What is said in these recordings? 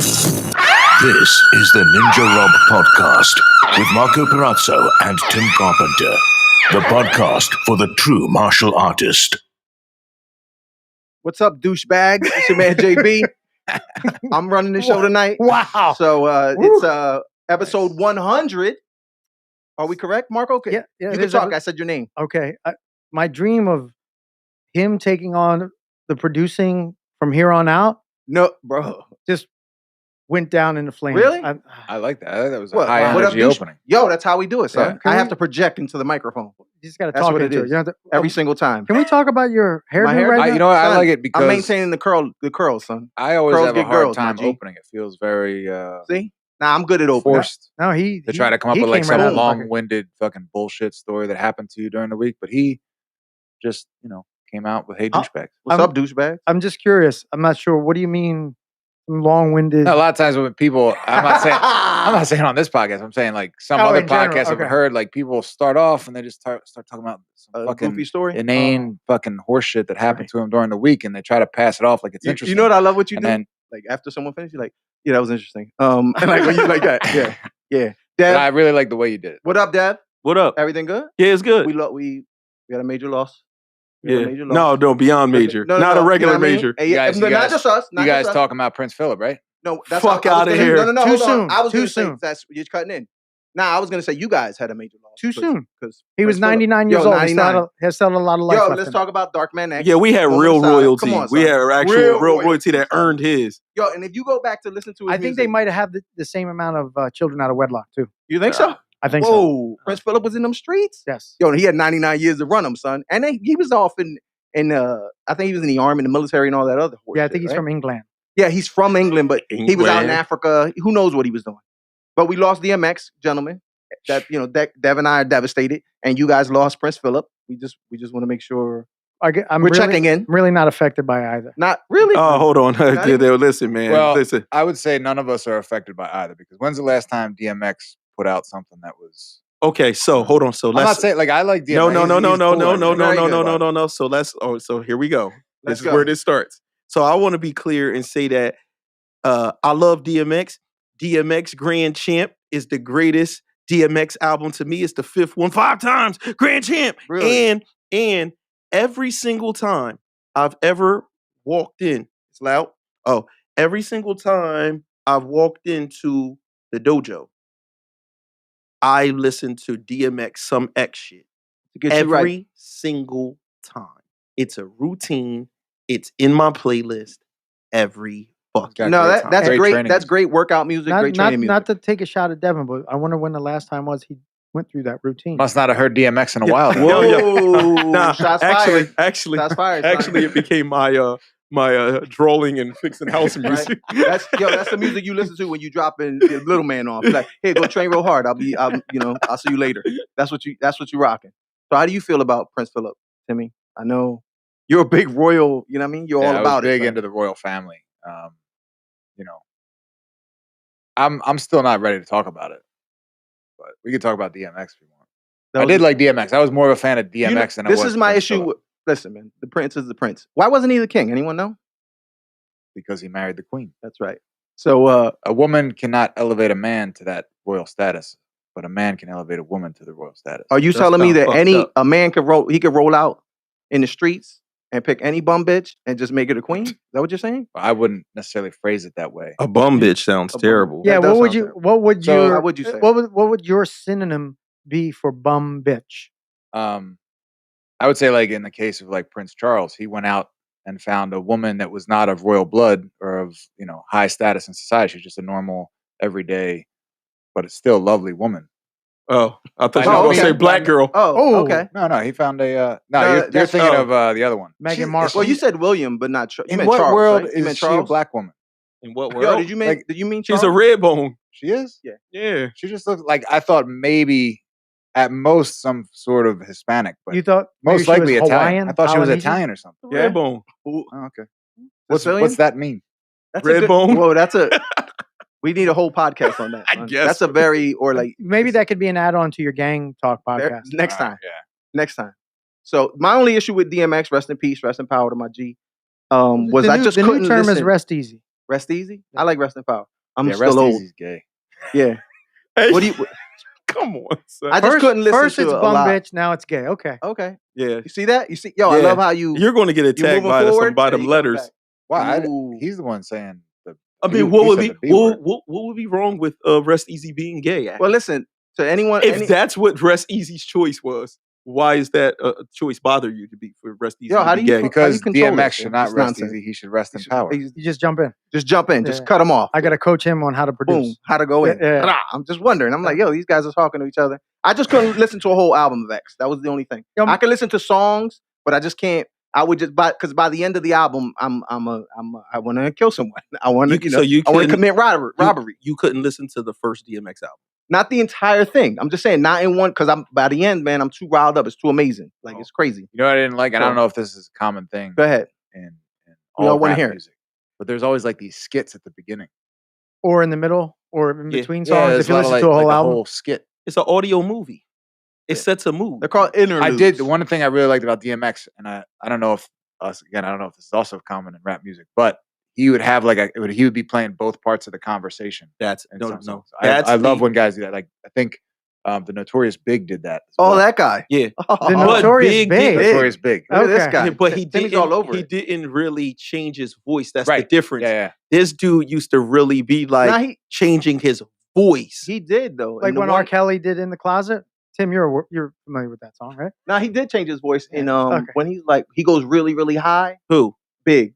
This is the Ninja Rob Podcast with Marco Perazzo and Tim Carpenter. The podcast for the true martial artist. What's up, douchebag? It's your man JB. I'm running the show tonight. Wow. So it's episode 100. Are we correct, Marco? Yeah, you can talk. I said your name. Okay. My dream of him taking on the producing from here on out No, bro. just went down in the flames. Really? I like that. I think that was a What? high What up, energy douche? opening. Yo, that's how we do it, son. Yeah. I have to project into the microphone You just got to That's talk what it into it. is. You don't have to- every single time. Can we talk about your hairdo My hair- right now? You know what? I Son, like it because I'm maintaining the curls, son. I always curls have a get hard girls, my time G. opening. It feels very See? Nah, I'm good at opening. forced No, he to try to come up he with like came right some out of the pocket. long-winded fucking bullshit story that happened to you during the week. But he just, came out with, "Hey, douchebag." What's I'm- up, douchebag? I'm just curious. I'm not sure. What do you mean long-winded? No, a lot of times when people, I'm not saying on this podcast. I'm saying like some Oh, other in general, podcasts I've okay. heard, like people start off and they just start talking about some fucking Goofy story. inane fucking horseshit that happened to him during the week, and they try to pass it off like it's You interesting. know what I love what you and do? then Like after someone finishes, you're like, yeah, that was interesting. And like when you like that, yeah. Dev, I really like the way you did it. what up, Dev? What up? Everything good? Yeah, it's good. We had a major loss. We had a Yeah. major loss. No, beyond major. No, Not no, a you regular know what I mean? major. Hey, You not guys- just us. Not You guys just us. talking about Prince Philip, right? No, that's Fuck how- I was outta gonna- here. No, Too hold on. soon. I was Too going to say soon. that's you're cutting in. Nah, I was going to say you guys had a major loss. Too soon. Because He was 99 years old. He still had a lot of life Yo, left let's in talk about Darkman X. Yeah, we had Moment real of silence. royalty. Come on, We son. had actual Real real royalty that son. earned his. Yo, and if you go back to listen to his I think they music- might have the same amount of children out of wedlock, too. You think so? I think so. Whoa, Prince Philip was in them streets? Yes. Yo, he had 99 years to run them, son. And he was off in I think he was in the army, in the military, and all that other horse Yeah, I shit, think he's right? from England. Yeah, he's from England, but he was out in England. Africa. Who knows what he was doing? But we lost DMX, gentlemen. That Dev and I are devastated, and you guys lost Prince Philip. We just want to make sure I'm we're really, checking in. I'm really not affected by either. Not really. Oh, hold on. Not even- Listen, man. Well, Listen. I would say none of us are affected by either, because when's the last time DMX put out something that was? Okay, so hold on. So I'm not let's. saying like I like DMX. No. He's cool and everything. No. So so here we go. Let's This is go. where this starts. So I want to be clear and say that I love DMX. DMX Grand Champ is the greatest DMX album to me. It's the fifth one, 5 times Grand Champ. Really? And every single time I've ever walked in, it's loud. Oh, every single time I've walked into the dojo, I listen to DMX some X shit. To get you Every right. single time. It's a routine. It's in my playlist every fucking Got No, great that's Great great. training That's music. great workout music. Great training music. Not to take a shot at Devin, but I wonder when the last time was he went through that routine. Must not have heard DMX in a Yeah. while. then. Whoa. Whoa, Nah, shots actually, fired. actually, Shots fired. son. actually, it became my drolling and fixing house Right. music. That's the music you listen to when you dropping the little man off. You're like, hey, go train real hard. I'll see you later. That's what you rocking. So how do you feel about Prince Philip, Timmy? I know you're a big royal, you know what I mean? You're Yeah, all I about was it. big son. into the royal family. I'm still not ready to talk about it, but we can talk about DMX if you want. That I was- did like DMX. I was more of a fan of DMX you know, than I this was. is my Prince issue. Philip, Listen, man, the prince is the prince. Why wasn't he the king? Anyone know? because he married the queen. That's right. So A woman cannot elevate a man to that royal status, but a man can elevate a woman to the royal status. are you That's telling me kinda that fucked up. a man could roll out in the streets and pick any bum bitch and just make it a queen? Is that what you're saying? I wouldn't necessarily phrase it that way. A bum bitch sounds A bum. terrible. Yeah, That does what would sound you? terrible. What would So- your? How would you say? What would your synonym be for bum bitch? I would say, like in the case of like Prince Charles, he went out and found a woman that was not of royal blood or of high status in society. She's just a normal, everyday, but it's still a lovely woman. Oh, I thought I you know, were going to okay. say black girl. Oh, okay. No, he found a. No, No, you're that's- thinking oh. of the other one. Meghan Markle. Well, you said William, but not Charles. In what Charles, world right? You meant is she a black woman? In what Yo, world? did you mean? Like, did you mean She's Charles? a red bone. She is. Yeah. She just looks like I thought maybe at most some sort of Hispanic, but You thought maybe most she was likely Italian. Hawaiian, I thought she was Polynesian? Italian or something. Red bone. Oh, okay. Sicilian? What's that mean? That's Red a good, bone? Whoa, that's a We need a whole podcast on that. I son. guess That's a very or like Maybe that could be an add-on to your gang talk podcast. next All right, time. yeah. Next time. So my only issue with DMX, rest in peace, rest in power to my G, was the I new, just the couldn't new term listen. is rest easy. Rest easy. I like rest in power. I'm Yeah, still Rest old. Easy's gay. Yeah. Hey, What do you? come on, son. I just couldn't listen First to it's a bum lot. bitch, now it's gay. Okay. Okay. yeah, You see that? You see? Yo, I Yeah. love how you. you're going to get attacked moving by some forward, bottom and you coming letters. back. Wow, Ooh. he's the one saying the. I mean, he what would said be the B word. what would be wrong with Rest Easy being gay? Well, listen. To anyone, if that's what Rest Easy's choice was, why is that a choice bother you to be for Rest Easy Yo, to how be do you- gay? Because control DMX it? should not It's rest nonsense. easy. He should rest in power. You just jump in. Just jump in. Just Yeah. cut them off. I got to coach him on how to Boom. produce. How to go in. Yeah. Rah. I'm just wondering. I'm like, yo, these guys are talking to each other. I just couldn't listen to a whole album of X. That was the only thing. Yo, I can listen to songs, but I just can't. I would just because by the end of the album, I want to kill someone. I want to, So you I want to couldn't- commit robbery. You couldn't listen to the first DMX album. Not the entire thing. I'm just saying, not in one. Because I'm by the end, man, I'm too riled up. It's too amazing. Like it's crazy. You know what I didn't like, and I Sure. don't know if this is a common thing Go ahead. in We all all wanna rap hear it. music, but there's always like these skits at the beginning. Or in the middle, or in Yeah. between Yeah, songs. there's If you a lot of, listen to a whole like album. whole skit. It's an audio movie. It sets a mood. They're called interludes. I did. The one thing I really liked about DMX, and I don't know if I don't know if this is also common in rap music, but he would have like he would be playing both parts of the conversation. That's in no, some no. songs. That's I love the- when guys do that. Like I think the Notorious Big did that. as Oh, well. that guy. Yeah. The But Notorious Big Big. did- Notorious Big. Look at this Okay. guy. Yeah, but he Timmy's didn't. all over he it. didn't really change his voice. That's Right. the difference. Yeah. This dude used to really be like Nah, changing his voice. he did though. Like And the when one- R. Kelly did In the Closet. Tim, you're familiar with that song, right? Nah, he did change his voice in Okay. when he's like he goes really really high, Who? big.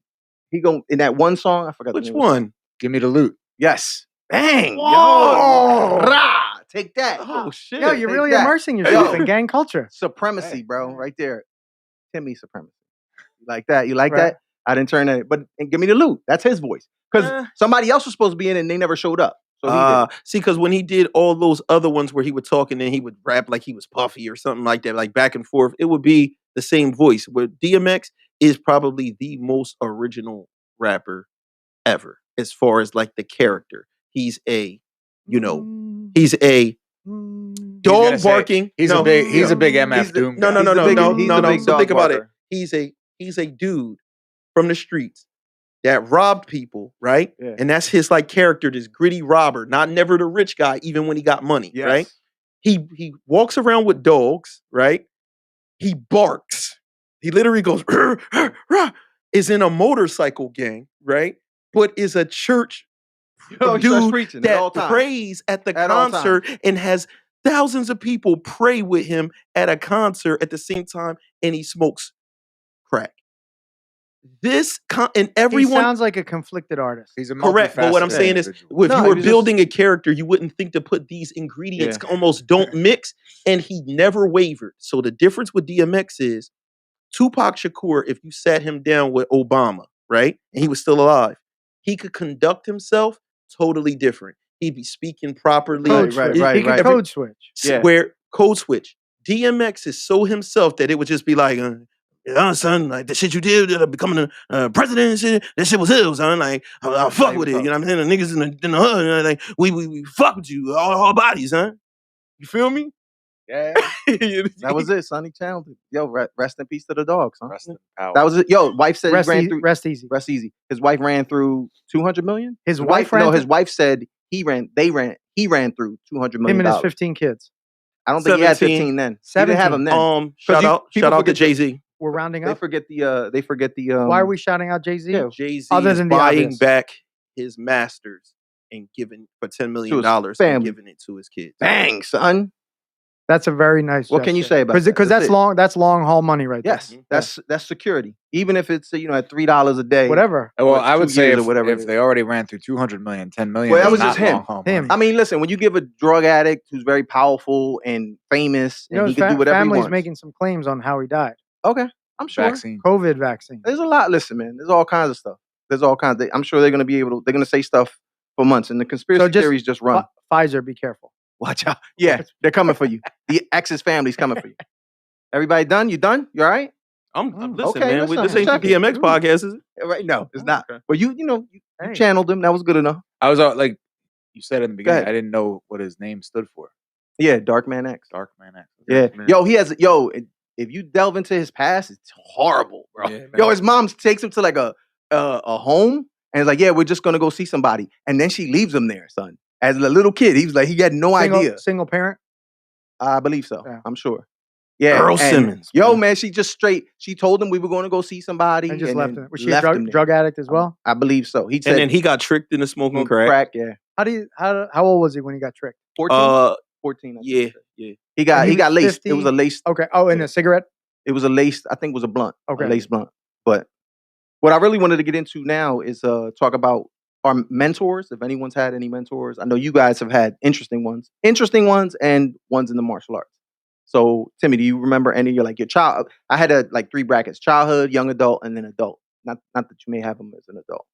He go in that one song. I forgot the Which name of the song. one? Give me the loot. Yes. Bang. Whoa. Yo. Rah. Take that. Oh shit! Yo, you're take really that. immersing yourself Yo. in gang culture. Supremacy, Hey, bro. man. Right there. Timmy supremacy. You like that? You like Right. that? I didn't turn that. But and give me the loot. That's his voice. Because Eh. somebody else was supposed to be in it and they never showed up. So he did. See, because when he did all those other ones where he would talk and then he would rap like he was Puffy or something like that, like back and forth, it would be the same voice. Where DMX is probably the most original rapper ever, as far as like the character. He's a, he's a gonna dog say, barking. He's no, a big MF He's the- Doom. no, guy. no, no, He's the no, big- no, he's no, the no. big So dog think about it. barker. He's a dude from the streets that robbed people, right? Yeah. And that's his like character, this gritty robber, not never the rich guy, even when he got money, Yes. right? He walks around with dogs, right? He barks. He literally goes, "Rah, rah, rah," is in a motorcycle gang, right? But is a church Yo, he starts dude preaching at all that times. prays at the At all times. concert and has thousands of people pray with him at a concert at the same time, and he smokes crack. And He everyone sounds like a conflicted artist. He's a correct, but what I'm multifaceted saying is, individual. if No, you he were was building a character, you wouldn't think to put these ingredients almost don't mix, and he never wavered. So the difference with DMX is Tupac Shakur, if you sat him down with Obama, right, and he was still alive, he could conduct himself totally different. He'd be speaking properly. Code right, switch. right, He can right. code switch. Yeah. Where code switch. DMX is so himself that it would just be like, yeah, son, like the shit you did, becoming a president and shit, that shit was ill, son. Like, I'll fuck with it. You know what I'm saying? The niggas in the hood, like, we fuck with you, all bodies, huh? You feel me? Yeah. That was it, Sonny Channel. Yo, rest in peace to the dogs, son. Rest in power. That was it. Yo, wife said Rest, he ran easy, through. rest easy. Rest easy. His wife ran through 200 million. His wife ran No, his through- wife said he ran through 200 million. Him and his dollars. 15 kids. I don't think he had 17. 15 then. He didn't have 17. them then. Shout out people to forget Jay Z. We're rounding They up. forget the. Why are we shouting out Jay-Z? Yeah. Jay Z Other is than the buying obvious. back his masters and giving for $10 million his and family. giving it to his kids. Bang, son? That's a very nice. What can you gesture. say about that? Because That's that's it. long haul money right there. Yes, that's security. Even if it's at $3 a day. Whatever. Well, or I would 2 say years or if, whatever it if is. they already ran through 200 million, 10 million, Well, that is was not just him. long haul Him. money. I mean, listen, when you give a drug addict who's very powerful and famous You know, and he his can do whatever he family's wants. making some claims on how he died. Okay, I'm sure. Vaccine. COVID vaccine. There's a lot. Listen, man, there's all kinds of stuff. There's all kinds. I'm sure they're going to be able to. They're going to say stuff for months, and the conspiracy theories just run. Pfizer, be careful. Watch out. Yeah, they're coming for you. The ex's family's coming for you. Everybody done? You done? You all right? Listen, Okay, man. listen, This ain't the check it. DMX podcast, is it? Right? No, it's not. Okay. But you Hey. channeled them. That was good enough. I was like, You said in the Go beginning, ahead. I didn't know what his name stood for. Yeah, Dark Man X. Dark Man X. Yeah. Man. Yo, he has if you delve into his past, it's horrible, bro. Yeah, Yo, man. his mom takes him to like a home and is like, yeah, we're just gonna go see somebody. And then she leaves him there, son. As a little kid, he was like, he had no idea. Single parent. I believe so. Yeah. I'm sure. Yeah. Earl and, Simmons, Yo, man. man, she told him we were going to go see somebody. And just left him. Was she left a him there. drug addict as well? I believe so. He said And then he got tricked into smoking smoked crack. Yeah. How old was he when he got tricked? 14? 14. I think Yeah, he said. yeah. He got And he was laced. It 50? was a laced. Okay. Oh, and Yeah. a cigarette. It was a laced. I think it was a blunt. Okay. A laced blunt. But what I really wanted to get into now is talk about our mentors. If anyone's had any mentors, I know you guys have had interesting ones, and ones in the martial arts. So, Timmy, do you remember any? You're like your child. I had three brackets: childhood, young adult, and then adult. Not that you may have them as an adult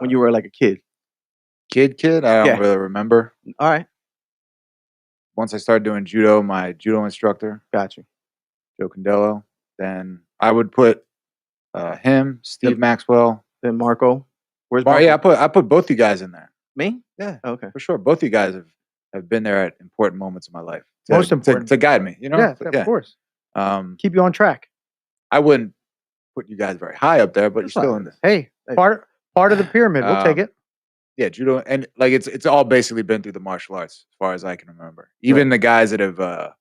when you were like a kid. Kid, I don't Yeah. really remember. All right, Once I started doing judo, my judo instructor, got you. Joe Condello, then I would put him, Steve Yep. Maxwell. Then Marco. Where's Marco? Yeah, I put both you guys in there. Me? Yeah, Okay. for sure. Both you guys have been there at important moments in my life. Most important. to guide me. You know. Yeah, of course. Keep you on track. I wouldn't put you guys very high up there, but That's you're still fine. in this. Hey, Hey. part of the pyramid. We'll take it. Yeah, judo, and like it's all basically been through the martial arts, as far as I can remember. Even the guys that have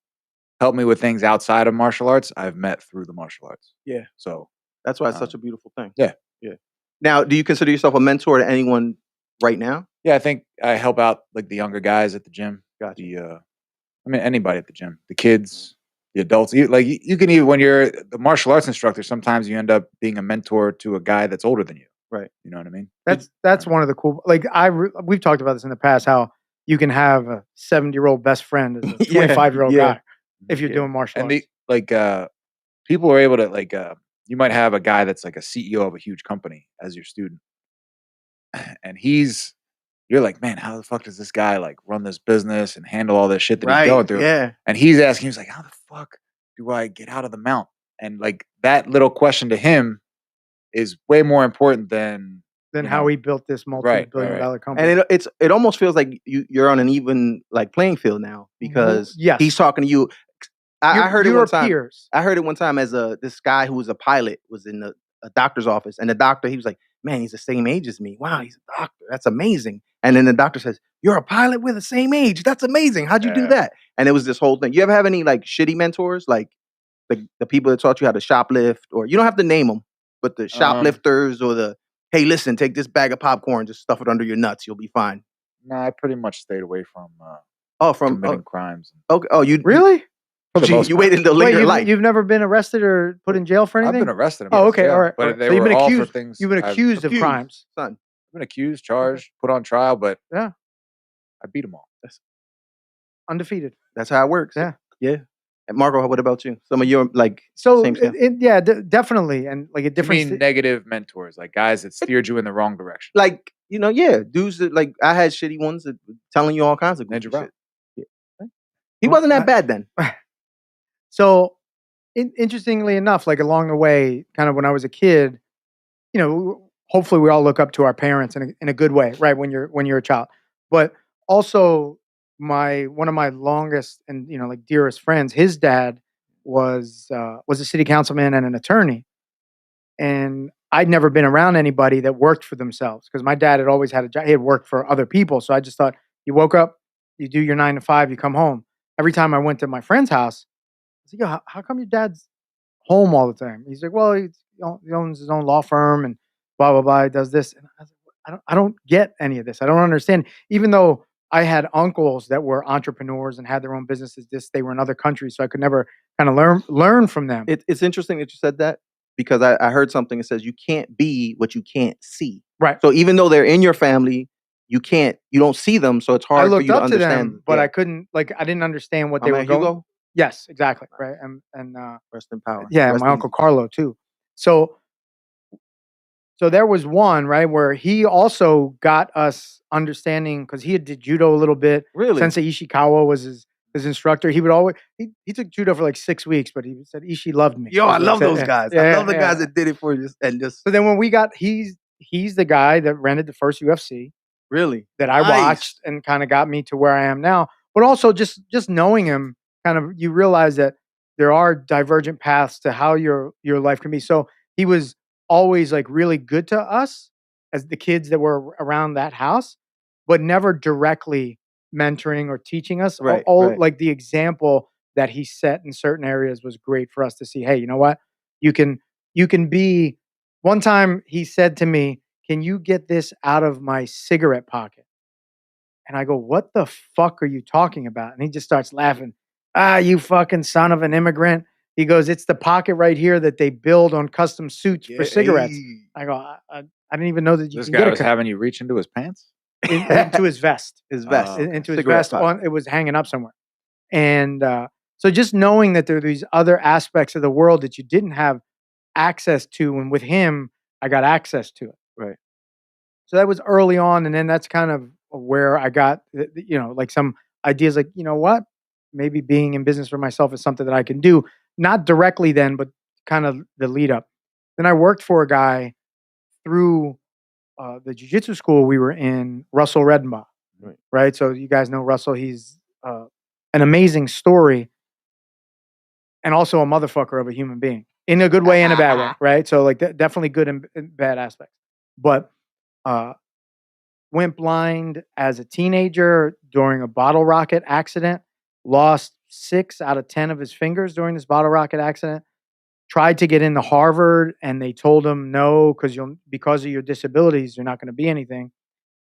helped me with things outside of martial arts, I've met through the martial arts. Yeah. So That's why it's such a beautiful thing. yeah. Yeah. Now, do you consider yourself a mentor to anyone right now? Yeah, I think I help out like the younger guys at the gym. Gotcha. Anybody at the gym, the kids, the adults. You can even when you're the martial arts instructor, sometimes you end up being a mentor to a guy that's older than you. Right. You know what I mean? That's one of the cool. Like we've talked about this in the past. How you can have a 70-year-old best friend as a 25-year-old yeah. guy if you're doing martial And arts. people are able to you might have a guy that's like a CEO of a huge company as your student, and you're like, man, how the fuck does this guy like run this business and handle all this shit that he's going through? Yeah. And he's asking, he's like, how the fuck do I get out of the mount? And like that little question to him is way more important than How he built this multi-billion-dollar company. And it almost feels like you're on an even like playing field now because yes. he's talking to you. I heard it one time. Peers. I heard it one time as this guy who was a pilot was in a doctor's office, and the doctor, he was like, man, he's the same age as me. Wow, he's a doctor. That's amazing. And then the doctor says, you're a pilot with the same age. That's amazing. How'd you do that? And it was this whole thing. You ever have any like shitty mentors, like the people that taught you how to shoplift, or you don't have to name them, but the shoplifters or the, hey, listen, take this bag of popcorn, just stuff it under your nuts. You'll be fine. No, I pretty much stayed away from committing crimes. Okay. Oh, you Really? For the most you part. waited until later in life. You've never been arrested or put in jail for anything? I've been arrested. Oh, okay, all right. But they So you've were been all accused. for things. You've been accused of crimes. Son. I've been accused, charged, put on trial, but Yeah. I beat them all. Undefeated. That's how it works. Yeah. Yeah. And Marco, what about you? Some of your like So same stuff. definitely, and like a You different. mean negative mentors, like guys that steered you in the wrong direction. Like, dudes that like I had shitty ones that were telling you all kinds of goofy Ninja Rob. shit. Yeah. He wasn't that bad then. So, interestingly enough, like along the way, kind of when I was a kid, hopefully we all look up to our parents in a good way, right? When you're a child, but also one of my longest and like dearest friends, his dad was a city councilman and an attorney, and I'd never been around anybody that worked for themselves because my dad had always had a job. He had worked for other people, so I just thought you woke up, you do your 9 to 5, you come home. Every time I went to my friend's house, I was like, yo, how come your dad's home all the time? He's like, well, he owns his own law firm and blah, blah, blah. He does this. And I was like, I don't get any of this. I don't understand. Even though I had uncles that were entrepreneurs and had their own businesses, they were in other countries. So I could never kind of learn from them. It's interesting that you said that because I heard something that says you can't be what you can't see. Right. So even though they're in your family, you don't see them. So it's hard for you to understand. Them, but I couldn't, I didn't understand what they were going. Hugo? Yes, exactly. Right. And rest in power. Yeah, Rest my uncle Carlo too. So there was one, right, where he also got us understanding because he did judo a little bit. Really? Sensei Ishikawa was his instructor. He would always he took judo for like 6 weeks, but he said Ishii loved me. Yo, I love those guys. I love the guys yeah. that did it for you and just. So then when we got he's the guy that rented the first UFC. Really? that I Nice. watched and kind of got me to where I am now. But also just knowing him, kind of you realize that there are divergent paths to how your life can be. So he was always like really good to us as the kids that were around that house, but never directly mentoring or teaching us. Right, All right. like the example that he set in certain areas was great for us to see. Hey, you know what? You can be. One time he said to me, "Can you get this out of my cigarette pocket?" And I go, "What the fuck are you talking about?" And he just starts laughing. "Ah, you fucking son of an immigrant." He goes, "It's the pocket right here that they build on custom suits for cigarettes." Hey. I go, I didn't even know that you This can guy get was a having you reach into his pants. into his vest, His vest. Oh, okay. into his Cigarette vest. pocket. On it was hanging up somewhere, and so just knowing that there are these other aspects of the world that you didn't have access to, and with him, I got access to it. Right. So that was early on, and then that's kind of where I got, like some ideas, like you know what, maybe being in business for myself is something that I can do. Not directly then, but kind of the lead up. Then I worked for a guy through the jiu-jitsu school we were in, Russell Redenbaugh. Right. Right. So you guys know Russell. He's an amazing story, and also a motherfucker of a human being in a good way and a bad way. Right. So like definitely good and bad aspects, but. Uh, Went blind as a teenager during a bottle rocket accident, lost 6 out of 10 of his fingers during this bottle rocket accident. Tried to get into Harvard and they told him no, because of your disabilities, you're not going to be anything.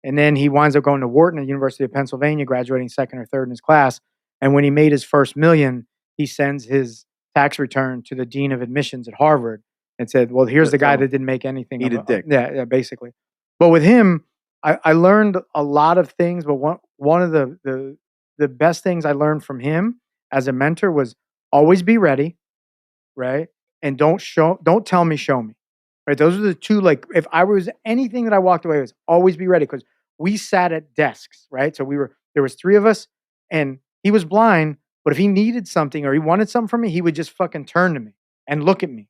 And then he winds up going to Wharton at University of Pennsylvania, graduating second or third in his class. And when he made his first million, he sends his tax return to the dean of admissions at Harvard and said, "Well, here's Just the guy tell him, that didn't make anything." eat a dick. Yeah, basically. But with him, I learned a lot of things. But one of the best things I learned from him as a mentor was always be ready, right? And don't tell me, show me. Right. Those are the two, like if I was anything that I walked away with, always be ready. Because we sat at desks, right? So there was 3 of us and he was blind, but if he needed something or he wanted something from me, he would just fucking turn to me and look at me.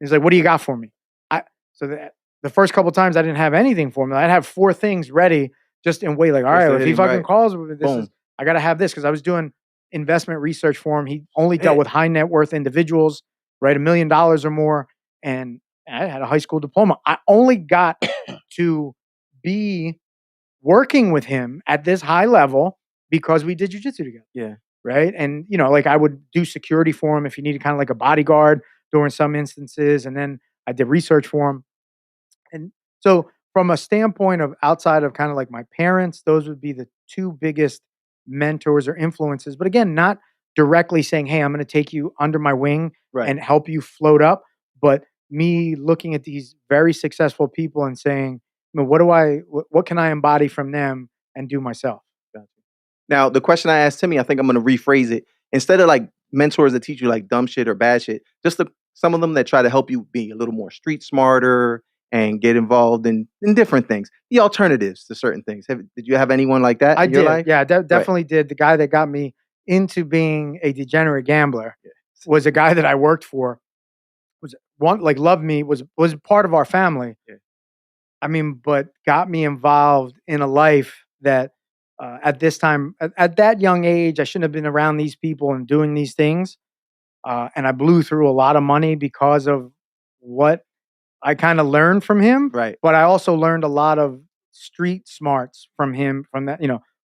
He's like, "What do you got for me?" The first couple times I didn't have anything for him. I'd have 4 things ready just in wait, like, all Just right, to if hit he him fucking right. calls, Boom. I gotta have this because I was doing investment research for him. He only dealt with high net worth individuals, right? $1 million or more. And I had a high school diploma. I only got to be working with him at this high level because we did jujitsu together. Yeah. Right. And, like I would do security for him if he needed kind of like a bodyguard during some instances. And then I did research for him. And so, from a standpoint of outside of kind of like my parents, those would be the 2 biggest mentors or influences. But again, not directly saying, "Hey, I'm going to take you under my wing Right. and help you float up," but me looking at these very successful people and saying, what can I embody from them and do myself? Now, the question I asked Timmy, I think I'm going to rephrase it. Instead of like mentors that teach you like dumb shit or bad shit, just some of them that try to help you be a little more street smarter and get involved in different things, the alternatives to certain things. Did you have anyone like that I in your did. life? Yeah, definitely did. The guy that got me into being a degenerate gambler was a guy that I worked for. Was one like loved me, was part of our family. Yeah. I mean, but got me involved in a life that at this time, at that young age, I shouldn't have been around these people and doing these things. And I blew through a lot of money because of what I kind of learned from him. Right. But I also learned a lot of street smarts from him, from that,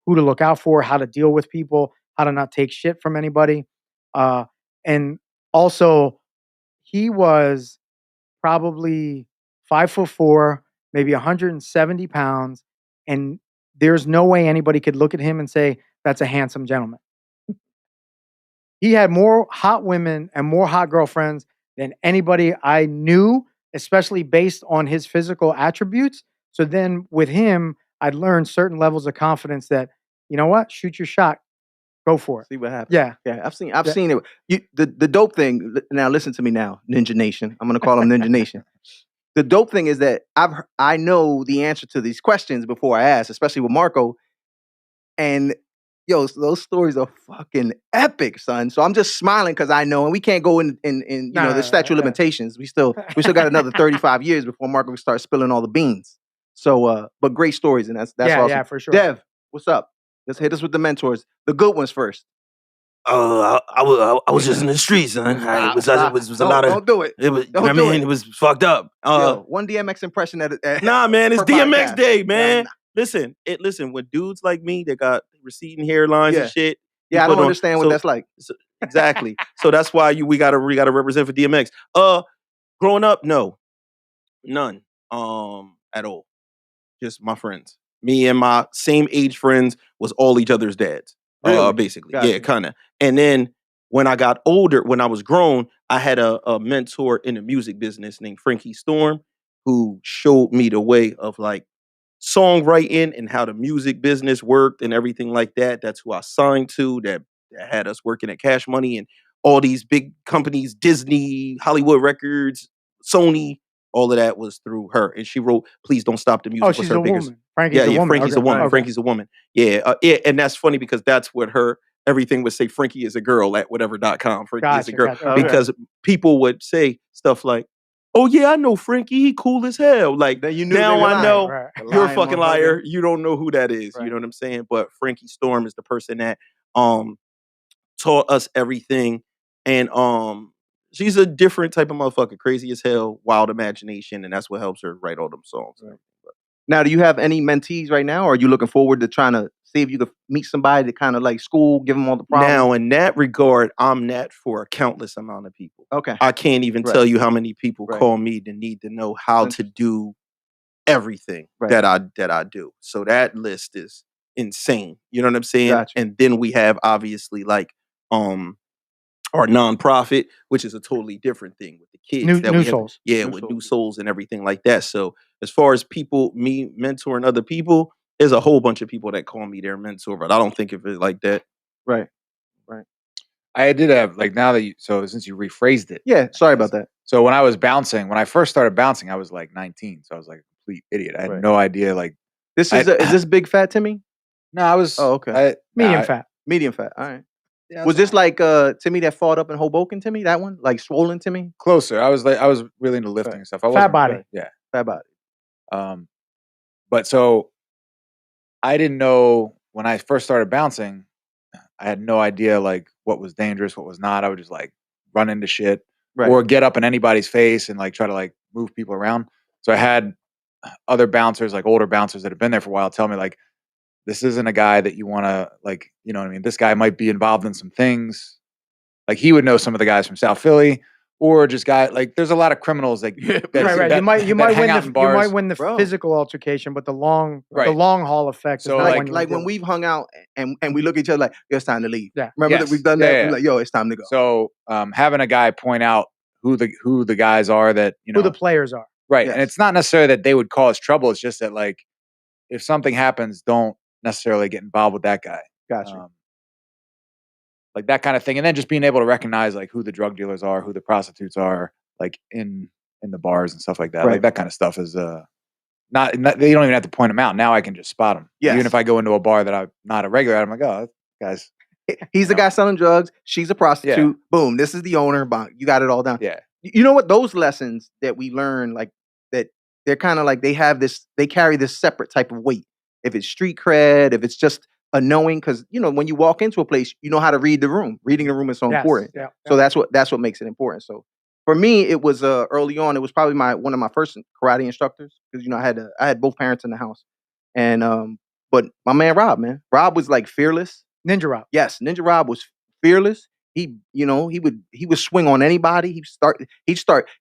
who to look out for, how to deal with people, how to not take shit from anybody. And also, he was probably 5'4", maybe 170 pounds. And there's no way anybody could look at him and say, "That's a handsome gentleman." He had more hot women and more hot girlfriends than anybody I knew, especially based on his physical attributes. So then with him, I'd learned certain levels of confidence that, you know what, shoot your shot, go for it. See what happens. Yeah. Yeah, I've seen it. The dope thing. Now listen to me now, Ninja Nation. I'm gonna call them Ninja Nation. The dope thing is that I know the answer to these questions before I ask, especially with Marco. And yo, those stories are fucking epic, son. So I'm just smiling because I know, and we can't go in the statute of limitations. We still got another 35 years before Marco starts spilling all the beans. So, but great stories, and that's awesome. Yeah, for sure. Dev, what's up? Let's hit us with the mentors, the good ones first. I was just in the streets, son. It was a lot of. Don't do it. It was, you know Don't what I do mean? it. It was fucked up. Yo, one DMX impression at Nah, man, it's per DMX podcast. day, Yeah, man. nah. Listen, with dudes like me that got receding hairlines Yeah. and shit. Yeah, I put don't on- understand what so- that's like. Exactly. So that's why we gotta represent for DMX. Growing up, no, none, at all. Just my friends. Me and my same age friends was all each other's dads. Really? Basically, Gotcha. yeah, kind of. And then when I got older, when I was grown, I had a mentor in the music business named Frankie Storm, who showed me the way of like songwriting and how the music business worked and everything like that. That's who I signed to. That had us working at Cash Money and all these big companies, Disney, Hollywood Records, Sony. All of that was through her, and she wrote "Please Don't Stop the Music." Oh, was she's her a biggest. woman. Frankie's a woman. Frankie's Okay, a woman. okay. Frankie's a woman. Yeah, and that's funny because that's what her everything would say. Frankie is a girl at whatever.com. Frankie is a Gotcha, girl gotcha. Okay. because people would say stuff like, "Oh yeah, I know Frankie. He cool as hell." Like Then you knew now they were I lying. know Right. you're a Lying fucking motherfucker. liar. You don't know who that is. Right. You know what I'm saying? But Frankie Storm is the person that taught us everything, and she's a different type of motherfucker, crazy as hell, wild imagination, and that's what helps her write all them songs. Right. Now, do you have any mentees right now, or are you looking forward to trying to see if you could meet somebody to kind of like school, give them all the problems? Now, in that regard, I'm that for a countless amount of people. Okay. I can't even Right. tell you how many people Right. call me to need to know how to do everything Right. that I do. So that list is insane. You know what I'm saying? Gotcha. And then we have obviously like our nonprofit, which is a totally different thing with the kids. New that we have. Souls. Yeah, New with Souls. New Souls and everything like that. So as far as me mentoring other people, there's a whole bunch of people that call me their mentor, but I don't think of it like that. Right. I did have like now that since you rephrased it. Yeah. Sorry about that. So when I first started bouncing, I was like 19. So I was like a complete idiot. I had Right. no idea. Like, Is I- this big fat Timmy? no, I was. Oh, okay. Medium fat. Medium fat. All right. Yeah, Was this like Timmy that fought up in Hoboken? Timmy, that one, like swollen Timmy, closer? I was really into lifting Right. and stuff. I Fat wasn't, body. Yeah. fat body. But so I didn't know when I first started bouncing, I had no idea like what was dangerous, what was not. I would just like run into shit Right. or get up in anybody's face and like try to like move people around. So I had other bouncers, like older bouncers that have been there for a while, tell me like, this isn't a guy that you want to like, you know what I mean? This guy might be involved in some things. Like he would know some of the guys from South Philly, or just like there's a lot of criminals like that, Right. that- You might that hang win out in bars. the Bro. physical altercation, but the long Right. haul effect. So, is not Like you like do when it. we've hung out and we look at each other like, yo, it's time to leave. Yeah. Remember Yes. that we've done Yeah, that? yeah. We're like, yo, it's time to go. So having a guy point out who the guys are that you know who the players are. right, Yes. and it's not necessarily that they would cause trouble. It's just that like if something happens, don't necessarily get involved with that guy. Gotcha. Like that kind of thing, and then just being able to recognize like who the drug dealers are, who the prostitutes are, like in the bars and stuff like that. Right. Like that kind of stuff is not they don't even have to point them out. Now I can just spot them. Yes. Even if I go into a bar that I'm not a regular at, I'm like, oh, guys, He's the no. guy selling drugs. She's a prostitute. Boom. This is the owner. Bang. You got it all down. yeah, You know what? Those lessons that we learn, like that, they're kind of like they carry this separate type of weight. If it's street cred, if it's just a knowing, because you know when you walk into a place, you know how to read the room. Reading the room is so Yes, important. yeah, So that's what makes it important. So for me, it was early on. It was probably one of my first karate instructors because you know I had both parents in the house, and but my man Rob was like fearless. Ninja Rob. Yes, Ninja Rob was fearless. He would swing on anybody. He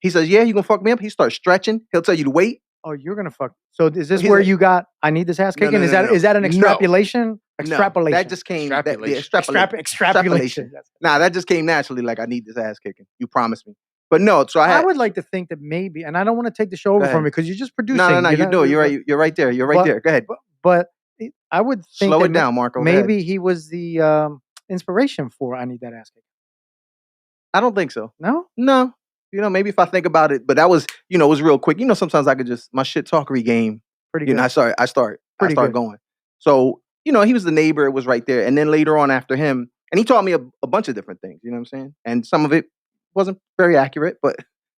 says, yeah, you gonna fuck me up. He starts stretching. He'll tell you to wait. Oh, you're gonna fuck. So is this He's where like- you got? I need this ass No, kicking. no, Is no, that no. is that an No. extrapolation? No, Extrapolation. that just came. Extrapolation. Extrapolation. Nah, that just came naturally. Like I need this ass kicking. You promised me. But no, so I I had. would like to think that maybe, and I don't want to take the show over ahead. from you because you're just producing. No. You do it. You're right. You're right there. You're right But- there. Go ahead. But I would think Slow that it down, Marco. Go ahead. Maybe he was the inspiration for I need that ass kicking. I don't think so. No. No. You know, maybe if I think about it, but that was, it was real quick. You know, sometimes I could just my shit talkery game. Pretty You good. know, I start Pretty good. going. So, he was the neighbor, it was right there. And then later on after him, and he taught me a bunch of different things, you know what I'm saying? And some of it wasn't very accurate, but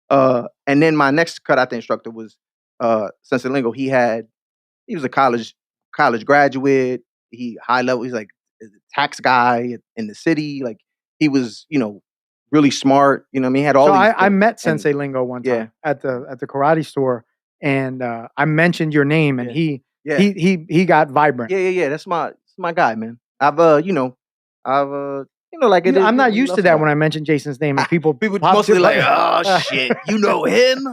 and then my next karate instructor was Sensei Lingo. He had he was a college graduate. He high level. He's like a tax guy in the city. Like he was, really smart. You know what I mean? He had all So these I things. met And- Sensei Lingo one Yeah. time at the karate store, and I mentioned your name, and Yeah. he got vibrant. Yeah. That's my guy, man. I've like it is. I'm not we used love to that somebody. when I mention Jason's name, and people People pop mostly to- like, oh shit, you know him?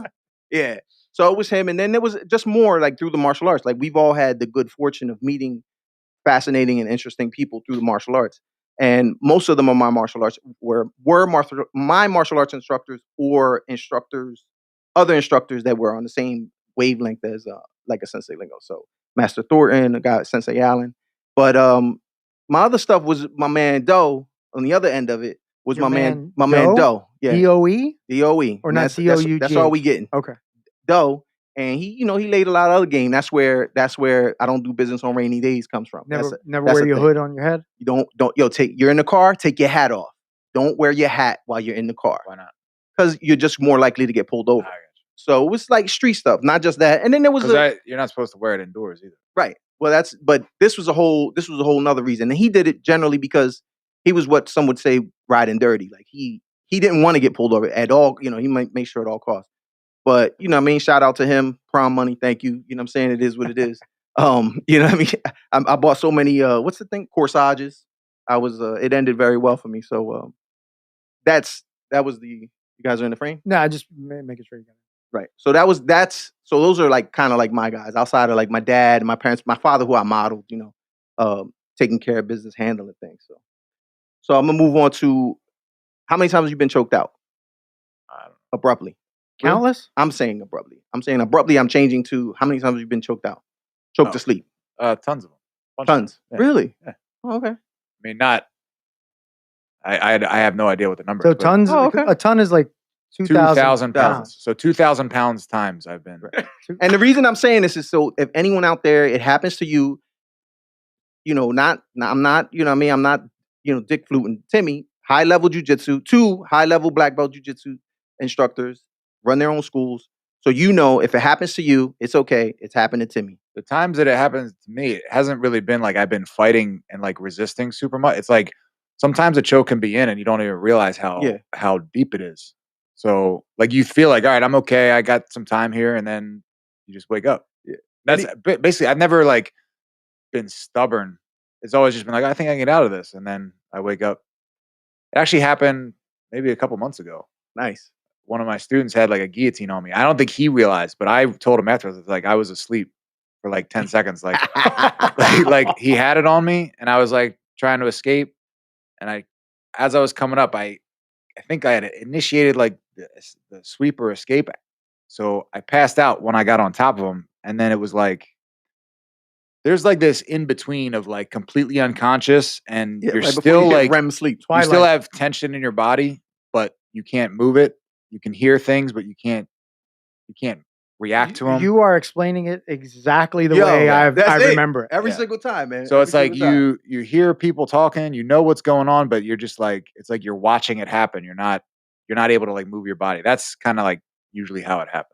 Yeah. So it was him, and then there was just more like through the martial arts. Like we've all had the good fortune of meeting fascinating and interesting people through the martial arts, and most of them are my martial arts my martial arts instructors or other instructors that were on the same wavelength as like a Sensei Lingo. So Master Thornton, a guy Sensei Allen, but my other stuff was my man Doe. On the other end of it was Your my man man Doe. Yeah. DOE DOE. or And not that's DOUG? That's all we getting. Okay. Doe. And he laid a lot of other game. That's where I don't do business on rainy days comes from. Never that's wear the your thing. hood on your head. You you're in the car, take your hat off. Don't wear your hat while you're in the car. Why not? Because you're just more likely to get pulled over. I got you. So it was like street stuff, not just that. And then there was You're not supposed to wear it indoors either. right. Well, but this was a whole nother reason. And he did it generally because he was what some would say riding dirty. Like he didn't want to get pulled over at all. He might make sure at all costs. But what I mean, shout out to him, prom money, thank you. You know what I'm saying? It is what it is. You know what I mean? I bought so many what's the thing? Corsages. It ended very well for me. So that was you guys are in the frame? No, I just making sure you got it. Right. So those are like kind of like my guys outside of like my dad and my parents, my father who I modeled, taking care of business, handling things. So I'm gonna move on to how many times have you been choked out? I don't know. Abruptly. Countless. I'm saying abruptly. I'm changing to how many times have you been choked out? Choked to sleep. Tons of them. Bunch of them. Tons. Yeah. Really? Yeah. Oh, okay. I mean, not. I have no idea what the number So is. but tons. Oh, okay. A ton is like 2,000 pounds. pounds. So 2,000 pounds times I've been. And the reason I'm saying this is so if anyone out there, it happens to you, I'm not, I'm not Dick Flute and Timmy, high level jujitsu, 2 high level black belt jujitsu instructors, run their own schools. So if it happens to you, it's okay. It's happened to Timmy. The times that it happens to me, it hasn't really been like I've been fighting and like resisting super much. It's like sometimes a choke can be in and you don't even realize how deep it is. So like you feel like, all right, I'm okay. I got some time here, and then you just wake up. Yeah. That's basically. I've never like been stubborn. It's always just been like, I think I can get out of this, and then I wake up. It actually happened maybe a couple months ago. Nice. One of my students had like a guillotine on me. I don't think he realized, but I told him afterwards, like I was asleep for like 10 seconds. Like, like he had it on me, and I was like trying to escape. And as I was coming up, I think I had initiated like the sweep or escape. So I passed out when I got on top of him. And then it was like, there's like this in between of like completely unconscious and you're right before still you hit like, REM sleep. you still have tension in your body, but you can't move it. You can hear things, but you can't react to them. You are explaining it exactly the Yo, way I that's it. remember it. Every Yeah. single time, man. So Every it's like single time. you hear people talking, you know what's going on, but you're just like, it's like you're watching it happen. You're not able to like move your body. That's kind of like usually how it happens.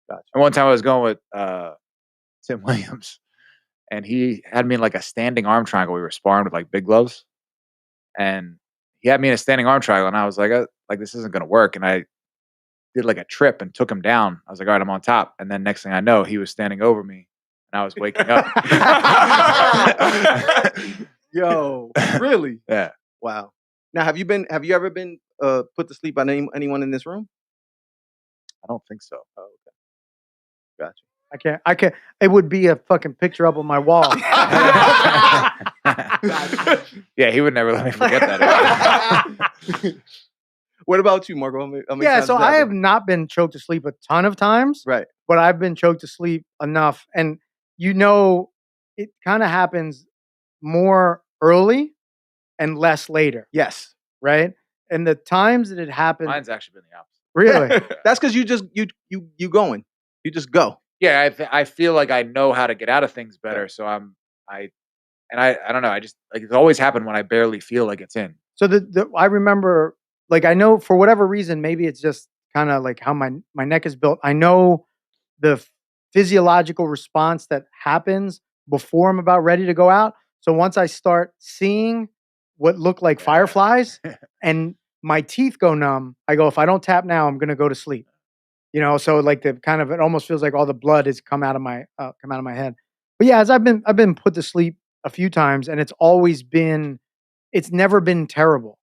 Gotcha. And one time I was going with Tim Williams, and he had me in like a standing arm triangle. We were sparring with like big gloves, and he had me in a standing arm triangle, and I was like this isn't gonna work. And I did like a trip and took him down. I was like, all right, I'm on top. And then next thing I know, he was standing over me, and I was waking up. Yo, really? Yeah. Wow. Now, have you ever been put to sleep by anyone in this room? I don't think so. Oh, okay. Gotcha. I can't. It would be a fucking picture up on my wall. Yeah, he would never let me forget that. What about you, Marco? How many Yeah, times so has that I have been? not been choked to sleep a ton of times, Right. but I've been choked to sleep enough. And it kind of happens more early and less later, Yes. right? And the times that it happened, Mine's actually been the opposite. really, That's because you just you going. You just go. Yeah, I feel like I know how to get out of things better. Yeah. So I don't know. I just like it's always happened when I barely feel like it's in. so I remember, like, I know for whatever reason, maybe it's just kind of like how my neck is built. I know the physiological response that happens before I'm about ready to go out. So once I start seeing what look like fireflies and my teeth go numb, I go, if I don't tap now, I'm going to go to sleep. So like the kind of, it almost feels like all the blood has come out of my head. But yeah, as I've been put to sleep a few times, and it's never been terrible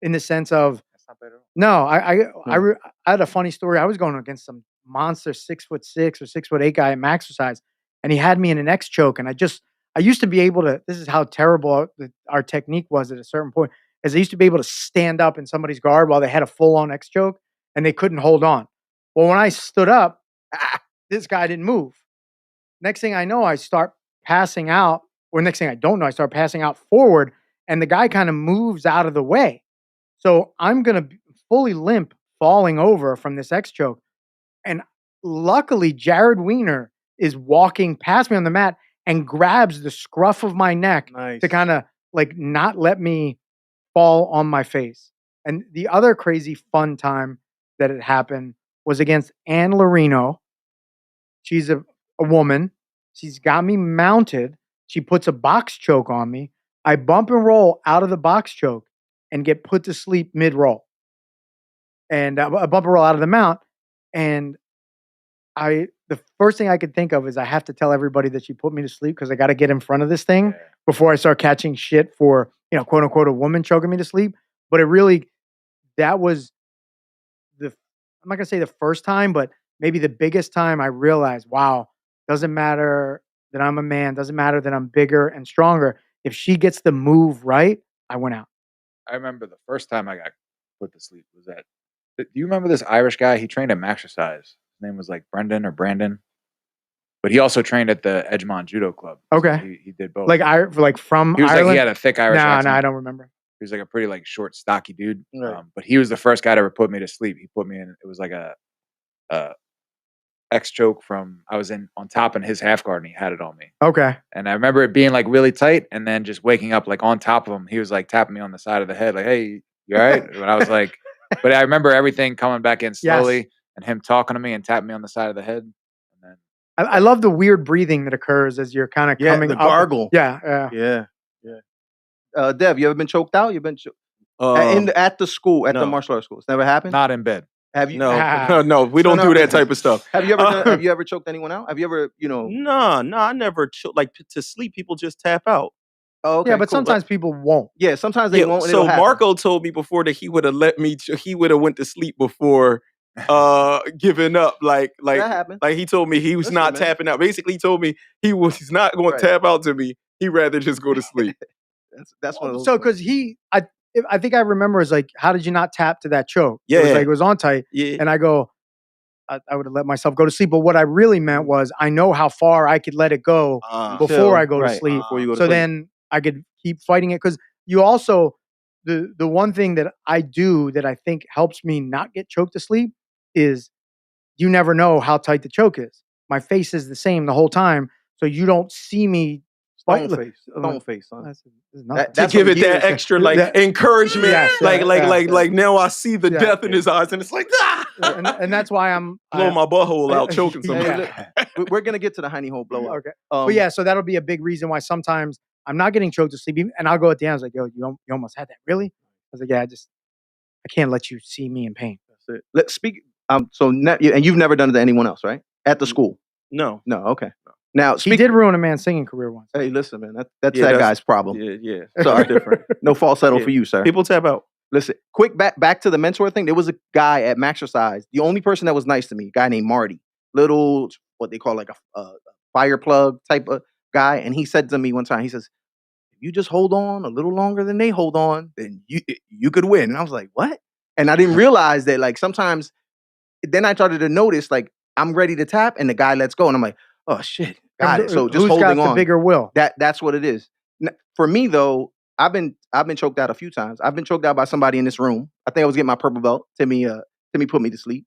in the sense of, That's not bad at all. no, I had a funny story. I was going against some monster 6'6" or 6'8" guy at Maxercise, and he had me in an X choke. And I used to be able to, this is how terrible our technique was at a certain point, is I used to be able to stand up in somebody's guard while they had a full on X choke and they couldn't hold on. Well, when I stood up, this guy didn't move. Next thing I know, I start passing out, or next thing I don't know, I start passing out forward, and the guy kind of moves out of the way. So I'm going to be fully limp, falling over from this X choke. And luckily, Jared Weiner is walking past me on the mat and grabs the scruff of my neck Nice. to kind of like not let me fall on my face. And the other crazy fun time that it happened was against Anne Lorino. She's a woman. She's got me mounted. She puts a box choke on me. I bump and roll out of the box choke and get put to sleep mid-roll. And I bump and roll out of the mount. And the first thing I could think of is I have to tell everybody that she put me to sleep because I got to get in front of this thing before I start catching shit for, quote unquote, a woman choking me to sleep. But that was I'm not going to say the first time, but maybe the biggest time I realized, wow, doesn't matter that I'm a man, doesn't matter that I'm bigger and stronger. If she gets the move right, I went out. I remember the first time I got put to sleep was at. Do you remember this Irish guy? He trained at Maxercise. His name was like Brendan or Brandon, but he also trained at the Edgemont Judo Club. So Okay. he did both. Like from he was Ireland? like he had a thick Irish accent. No, I don't remember. He was like a pretty like short, stocky dude. Right. But he was the first guy to ever put me to sleep. He put me in. It was like a X choke from I was on top in his half guard, and he had it on me. Okay. And I remember it being like really tight, and then just waking up like on top of him. He was like tapping me on the side of the head, like, "Hey, you all right?" And I was like, but I remember everything coming back in slowly, and him talking to me and tapping me on the side of the head. And then I love the weird breathing that occurs as you're kind of coming the up. gargle. Yeah. Yeah. Dev, you ever been choked out? You've been at the school, at the no. martial arts school. It's never happened? not in bed. Have you? No, we don't do that type of stuff. Have you ever have you ever choked anyone out? Have you ever, No, I never like to sleep. People just tap out. Oh, okay, Yeah, but cool. sometimes people won't. Yeah, sometimes they won't. and So it'll happen. Marco told me before that he would have let me. He would have went to sleep before giving up. Like that happened. he told me he was Listen, not man. tapping out. Basically, he told me he's not going Right. to tap out to me. He'd rather just go to sleep. That's one of those. So because I think I remember is like, how did you not tap to that choke? Yeah. It was like it was on tight. Yeah. And I go, I would have let myself go to sleep. But what I really meant was I know how far I could let it go before Chill. I go to Right, sleep. before you go to So sleep. then I could keep fighting it. Because you also, the one thing that I do that I think helps me not get choked to sleep is you never know how tight the choke is. My face is the same the whole time. So you don't see me Stone fight. face, son. This is nothing. To give it that extra encouragement, Yes, like now I see the Yeah. death in his eyes, and it's like and that's why I'm blow my butthole out, choking Yeah. somebody. We're gonna get to the honey hole blow up. Okay. But yeah, so that'll be a big reason why sometimes I'm not getting choked to sleep. And I'll go at the end, I was like, yo, you almost had that. Really? I was like, yeah, I can't let you see me in pain. That's it. Let's speak. And you've never done it to anyone else, right? At the school? No, No. Okay. Now, He did ruin a man's singing career once. Hey, listen, man. That's Yeah, that that's- guy's problem. yeah, Sorry. It's different. No falsetto Yeah. for you, sir. People tap out. Listen, quick back to the mentor thing. There was a guy at Maxercise. The only person that was nice to me, a guy named Marty, little what they call like a fire plug type of guy, and he said to me one time, he says, "If you just hold on a little longer than they hold on, then you could win." And I was like, "What?" And I didn't realize that like sometimes. Then I started to notice like I'm ready to tap, and the guy lets go, and I'm like, "Oh shit, got it." So just who's holding got the on. bigger will? That's what it is. For me though, I've been choked out a few times. I've been choked out by somebody in this room. I think I was getting my purple belt. Timmy put me to sleep,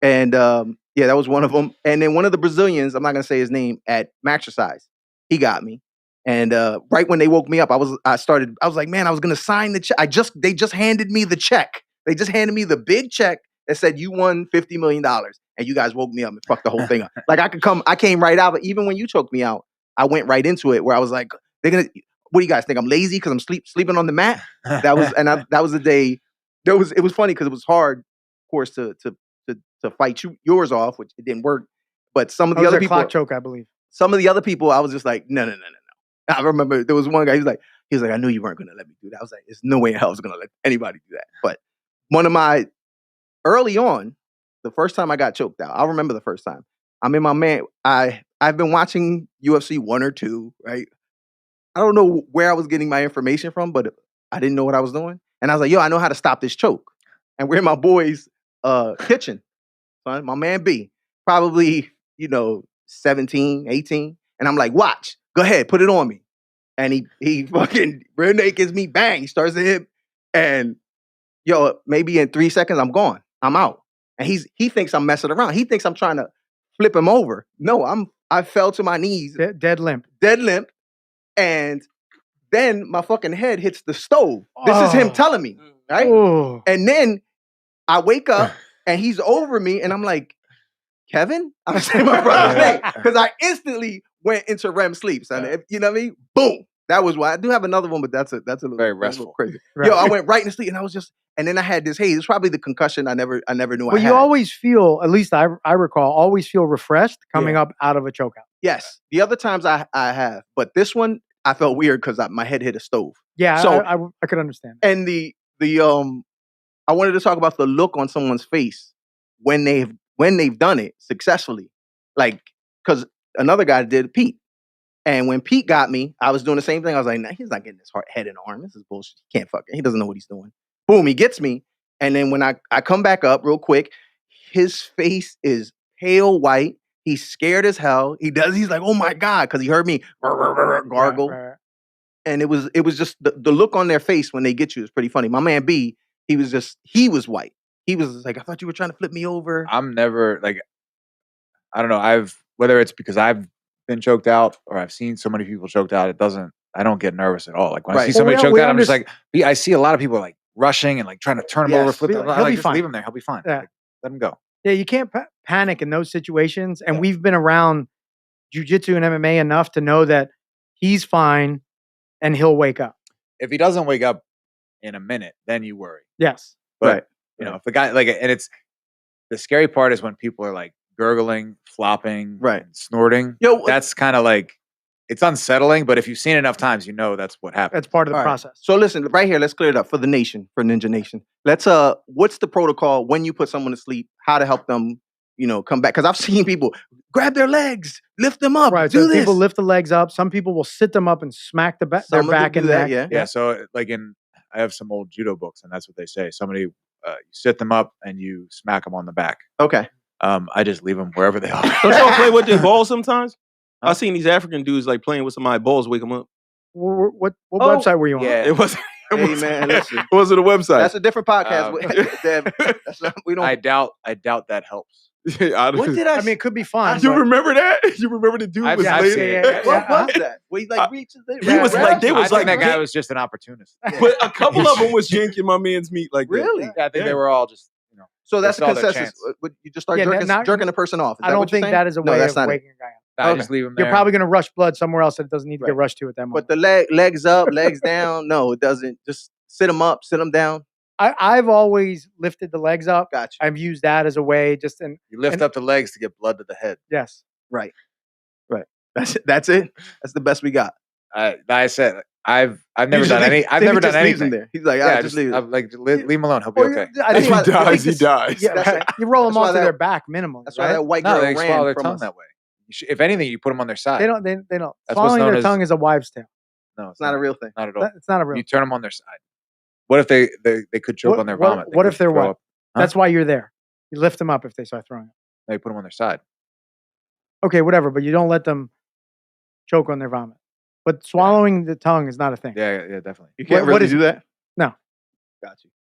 and yeah, that was one of them. And then one of the Brazilians, I'm not gonna say his name, at Maxercise, he got me. And right when they woke me up, I was like, man, I was gonna sign the check. They just handed me the check. They just handed me the big check that said you won $50 million and you guys woke me up and fucked the whole thing up. Like I came right out, but even when you choked me out, I went right into it where I was like, what do you guys think? I'm lazy because I'm sleeping on the mat? That was the day. It was funny because it was hard, of course, to fight yours off, which it didn't work. But some of the That was other a people, clock choke, I believe. some of the other people, I was just like, no. I remember there was one guy. He was like, I knew you weren't gonna let me do that. I was like, there's no way in hell I was gonna let anybody do that. But one of my early on, the first time I got choked out, I remember the first time. I'm in my man. I've been watching UFC 1 or 2, right? I don't know where I was getting my information from, but I didn't know what I was doing. And I was like, yo, I know how to stop this choke. And we're in my boy's kitchen, son, my man B, probably, 17, 18. And I'm like, watch, go ahead, put it on me. And he fucking rear naked me, bang, he starts to hit. And yo, maybe in 3 seconds, I'm gone. I'm out. And he thinks I'm messing around. He thinks I'm trying to flip him over. No, I fell to my knees, Dead limp. and then my fucking head hits the stove. This is him telling me, right? Oh. And then I wake up and he's over me, and I'm like, Kevin? I'm saying my brother's name because I instantly went into REM sleep. Son. You know what I mean? Boom. That was why I do have another one, but that's a little Very that's a little restful. crazy. Right. Yo, I went right into sleep, and I was just, and then I had this haze. It's probably the concussion I never knew I Well, had. you always feel, at least I recall, always feel refreshed coming up out of a chokeout. Yes. The other times I have, but this one I felt weird because my head hit a stove. Yeah, So- I could understand. And the I wanted to talk about the look on someone's face when they've done it successfully. Like, because another guy did, Pete. And when Pete got me, I was doing the same thing. I was like, nah, he's not getting his head and arm. This is bullshit. He can't fuck it. He doesn't know what he's doing. Boom, he gets me. And then when I come back up real quick, his face is pale white. He's scared as hell. He's like, oh my God, because he heard me gargle. Right. And it was just the look on their face when they get you is pretty funny. My man B, he was white. He was like, I thought you were trying to flip me over. I'm never like, I don't know. Whether it's because I've been choked out or I've seen so many people choked out, I don't get nervous at all. Like when I Right. see somebody Well, choked we out, I'm just like, I see a lot of people like rushing and like trying to turn him over, Yes. flip him. He'll I'm like, be just fine. leave him there. He'll be fine. Yeah. Like, let him go. Yeah, you can't panic in those situations. And Yeah. we've been around jiu-jitsu and MMA enough to know that he's fine and he'll wake up. If he doesn't wake up in a minute, then you worry. Yes. But Right. if the guy and it's the scary part is when people are like gurgling, flopping, Right. and snorting. Yo, That's kind of like it's unsettling. But if you've seen it enough times, you know that's what happens. That's part of the All right. process. So listen, right here, let's clear it up for the nation, for Ninja Nation. Let's what's the protocol when you put someone to sleep? How to help them, come back? Because I've seen people grab their legs, lift them up, Right. do So this. people lift the legs up. Some people will sit them up and smack their Some of them back do and that, neck. yeah. Yeah. So like I have some old judo books, and that's what they say. Somebody you sit them up and you smack them on the back. Okay. I just leave them wherever they are. Don't y'all play with their balls sometimes? I've seen these African dudes like playing with somebody's balls, wake them up. What Oh, website were you on? yeah. It wasn't. It Hey, wasn't, man, listen. It wasn't a website. That's a different podcast. Um, Dev, that's not, we don't. I doubt that helps. What did I? I mean, it could be fun. You but- rememb that? You remember the dude I've- was I've laid- seen it. yeah, what yeah. was that? Where he like reaches? he was like, they I was think like, that guy yank- was just an opportunist. but a couple of them was yanking my man's meat like that. Really? Yeah, I think Yeah. they were all just So that's They the saw their consensus. chance. You just start Yeah, jerking, not- jerking the person off. Is I that don't what you're think saying? that is a No, way that's of not it. waking a guy up. I Okay. just leave them there. You're probably going to rush blood somewhere else that it doesn't need to Right. get rushed to at that moment. But the legs up, legs down. No, it doesn't. Just sit them up, sit them down. I've always lifted the legs up. Gotcha. I've used that as a way just in, You lift and- up the legs to get blood to the head. yes. Right. That's it. That's the best we got. I said I've never done Timmy done just leaves him anything. there. He's like, Yeah, just leave it. I'm like leave him alone. He'll be Well, okay. I If think he I think dies, he it's- dies. Yeah, That's right. You roll them that's why onto that- their back minimally. That's why right? that white No, girl they swallow ran their from tongue us. that way. If anything, you put them on their side. They don't. They don't. That's what's Swallowing known their as- tongue is a wives' tale. No, It's not a real thing. not at all. It's not a real. You turn them on their side. What if they could choke on their vomit? They What could if they're throw what? up. Huh? That's why you're there. You lift them up if they start throwing up. No, you put them on their side. Okay, whatever. But you don't let them choke on their vomit. But swallowing the tongue is not a thing. Yeah, definitely. You can't What really is do that? No. Got you.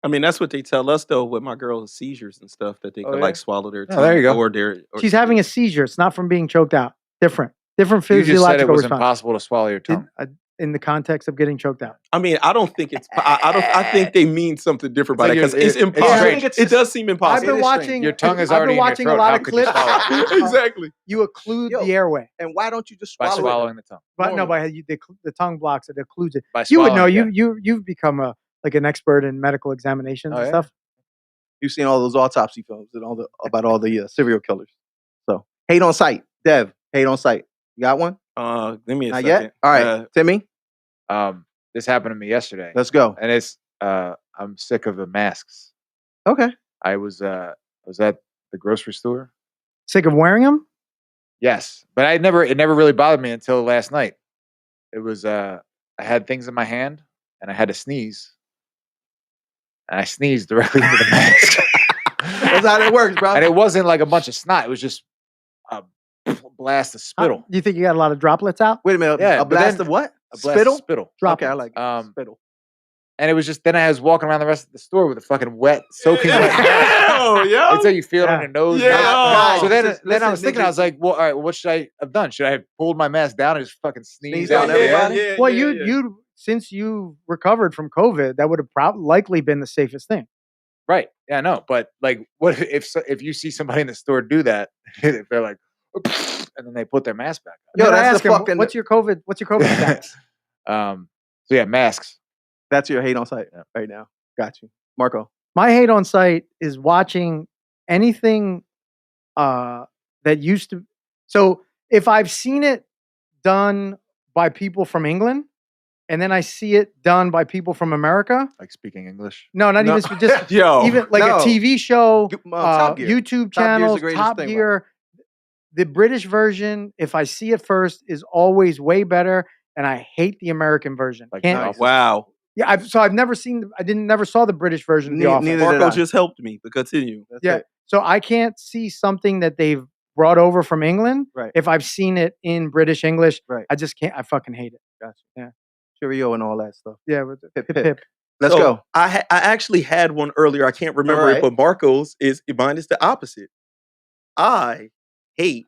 I mean, that's what they tell us though with my girl's seizures and stuff that they Oh, could yeah? like swallow their Oh, tongue there you go. or their. Or She's having a seizure. It's not from being choked out. Different You just said it physiological was response. impossible to swallow your tongue. in the context of getting choked out? I mean, I don't think it's. I think they mean something different by that It's because like it's it's impossible. strange. It does seem I've impossible. been is strange. watching. Your tongue is I've already been in your watching throat. a lot How of could you clips. swallow it? Exactly. You occlude Yo. the airway, And why don't you just By swallow it? swallowing the tongue. but no, Normally. the tongue blocks it, occludes it. By You would know. swallowing, yeah. You've become like an expert in medical examinations Oh, and yeah? stuff. You've seen all those autopsy films and about all the serial killers. So hate on sight, Dev. Hate on sight. You got one? Give me a Not second. yet. All right, Timmy. This happened to me yesterday, Let's go. and it's I'm sick of the masks. Okay. I was at the grocery store. Sick of wearing them? Yes, but it never really bothered me until last night. It was I had things in my hand and I had to sneeze, and I sneezed directly into the mask. That's how that works, bro. And it wasn't like a bunch of snot; it was just a blast of spittle. Do you think you got a lot of droplets out? Wait a minute. Yeah, a but blast then- of what? A blast Spittle? of spittle. Okay, I Droplets. like it. Spittle. And it was just then I was walking around the rest of the store with a fucking wet, soaking wet. Hell, yo. Until you feel it on Yeah. your nose. Yeah. Guys, So then, listen, then I was thinking, I niggas- was like, well, all right, what should I have done? Should I have pulled my mask down and just fucking Sneeze sneeze on out everybody? everybody? Well, you since you recovered from COVID, that would have likely been the safest thing. Right. Yeah, I know. But like, what if you see somebody in the store do that, if they're like, and then they put their mask back Yo, Did I that's ask the him, fucking. What's your COVID status? on? So yeah, masks. That's your hate on sight right now. Got you, Marco. My hate on sight is watching anything that used to. So if I've seen it done by people from England, and then I see it done by people from America, Like speaking English. no, not No. even just Yo. even like no. a TV show, Top Gear. YouTube Top Gear's the channels, greatest Top thing, Gear. The British version, if I see it first, is always way better, and I hate the American version. Like, Can't- nice. Wow. Yeah, I've never seen. Never saw the British version of The Office. Neither did Marco I. just helped me, but continue. That's Yeah. it. So I can't see something that they've brought over from England. Right. If I've seen it in British English, Right. I just can't. I fucking hate it. Gotcha. Yeah. Cheerio and all that stuff. Yeah, with the Pip, pip, pip. pip. Let's So, go. I actually had one earlier. I can't remember right. it, but Marco's mine is the opposite. I hate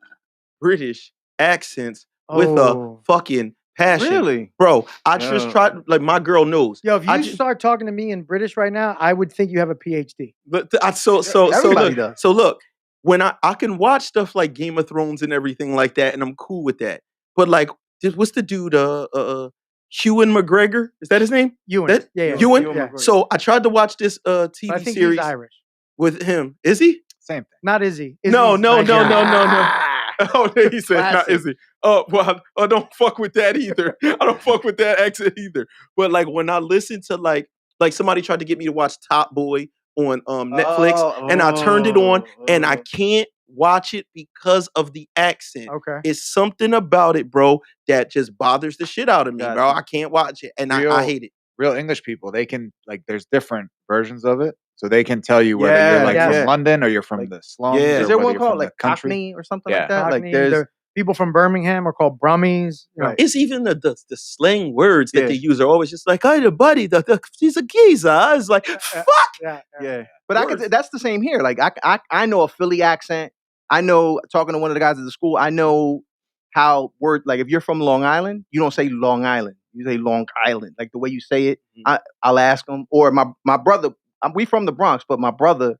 British accents with Oh. a fucking passion. Really? Bro, I just No. tried, like, my girl knows. Yo, if you I ju- start talking to me in British right now, I would think you have a PhD. But so Everybody look, does. so look, when I can watch stuff like Game of Thrones and everything like that, and I'm cool with that. But like, what's the dude? Ewan McGregor, is that his name? Ewan. That- yeah, yeah. Ewan? Yeah. So I tried to watch this But TV I think series he's Irish. with him. Is he? Same thing. Not Izzy. No, Izzy's no, no, Nigerian. no, no. Oh, he said, not Classic. is he? Oh, well, I don't fuck with that either. I don't fuck with that accent either. But like when I listen to like somebody tried to get me to watch Top Boy on Netflix, and I turned it on, and I can't watch it because of the accent. Okay. It's something about it, bro, that just bothers the shit out of me, Gotcha. bro. I can't watch it, and I Real- hate it. Real English people, they can like. There's different versions of it, so they can tell you whether Yeah, you're like yeah. from London or you're from Like- the slums. Yeah. or Is there whether one you're called from the like country. Cockney or something Yeah. like that? Cockney, Like there's the people from Birmingham are called Brummies. You know. Right. It's even the slang words that Yeah. they use are always just like, "Hey, the buddy, he's a geezer." It's like, fuck. Yeah. yeah. But I Worse. could. That's the same here. Like I know a Philly accent. I know talking to one of the guys at the school. I know how word like if you're from Long Island, you don't say Long Island. You say Long Island. Like the way you say it. Mhm. I'll ask him. Or my brother. We from the Bronx, but my brother,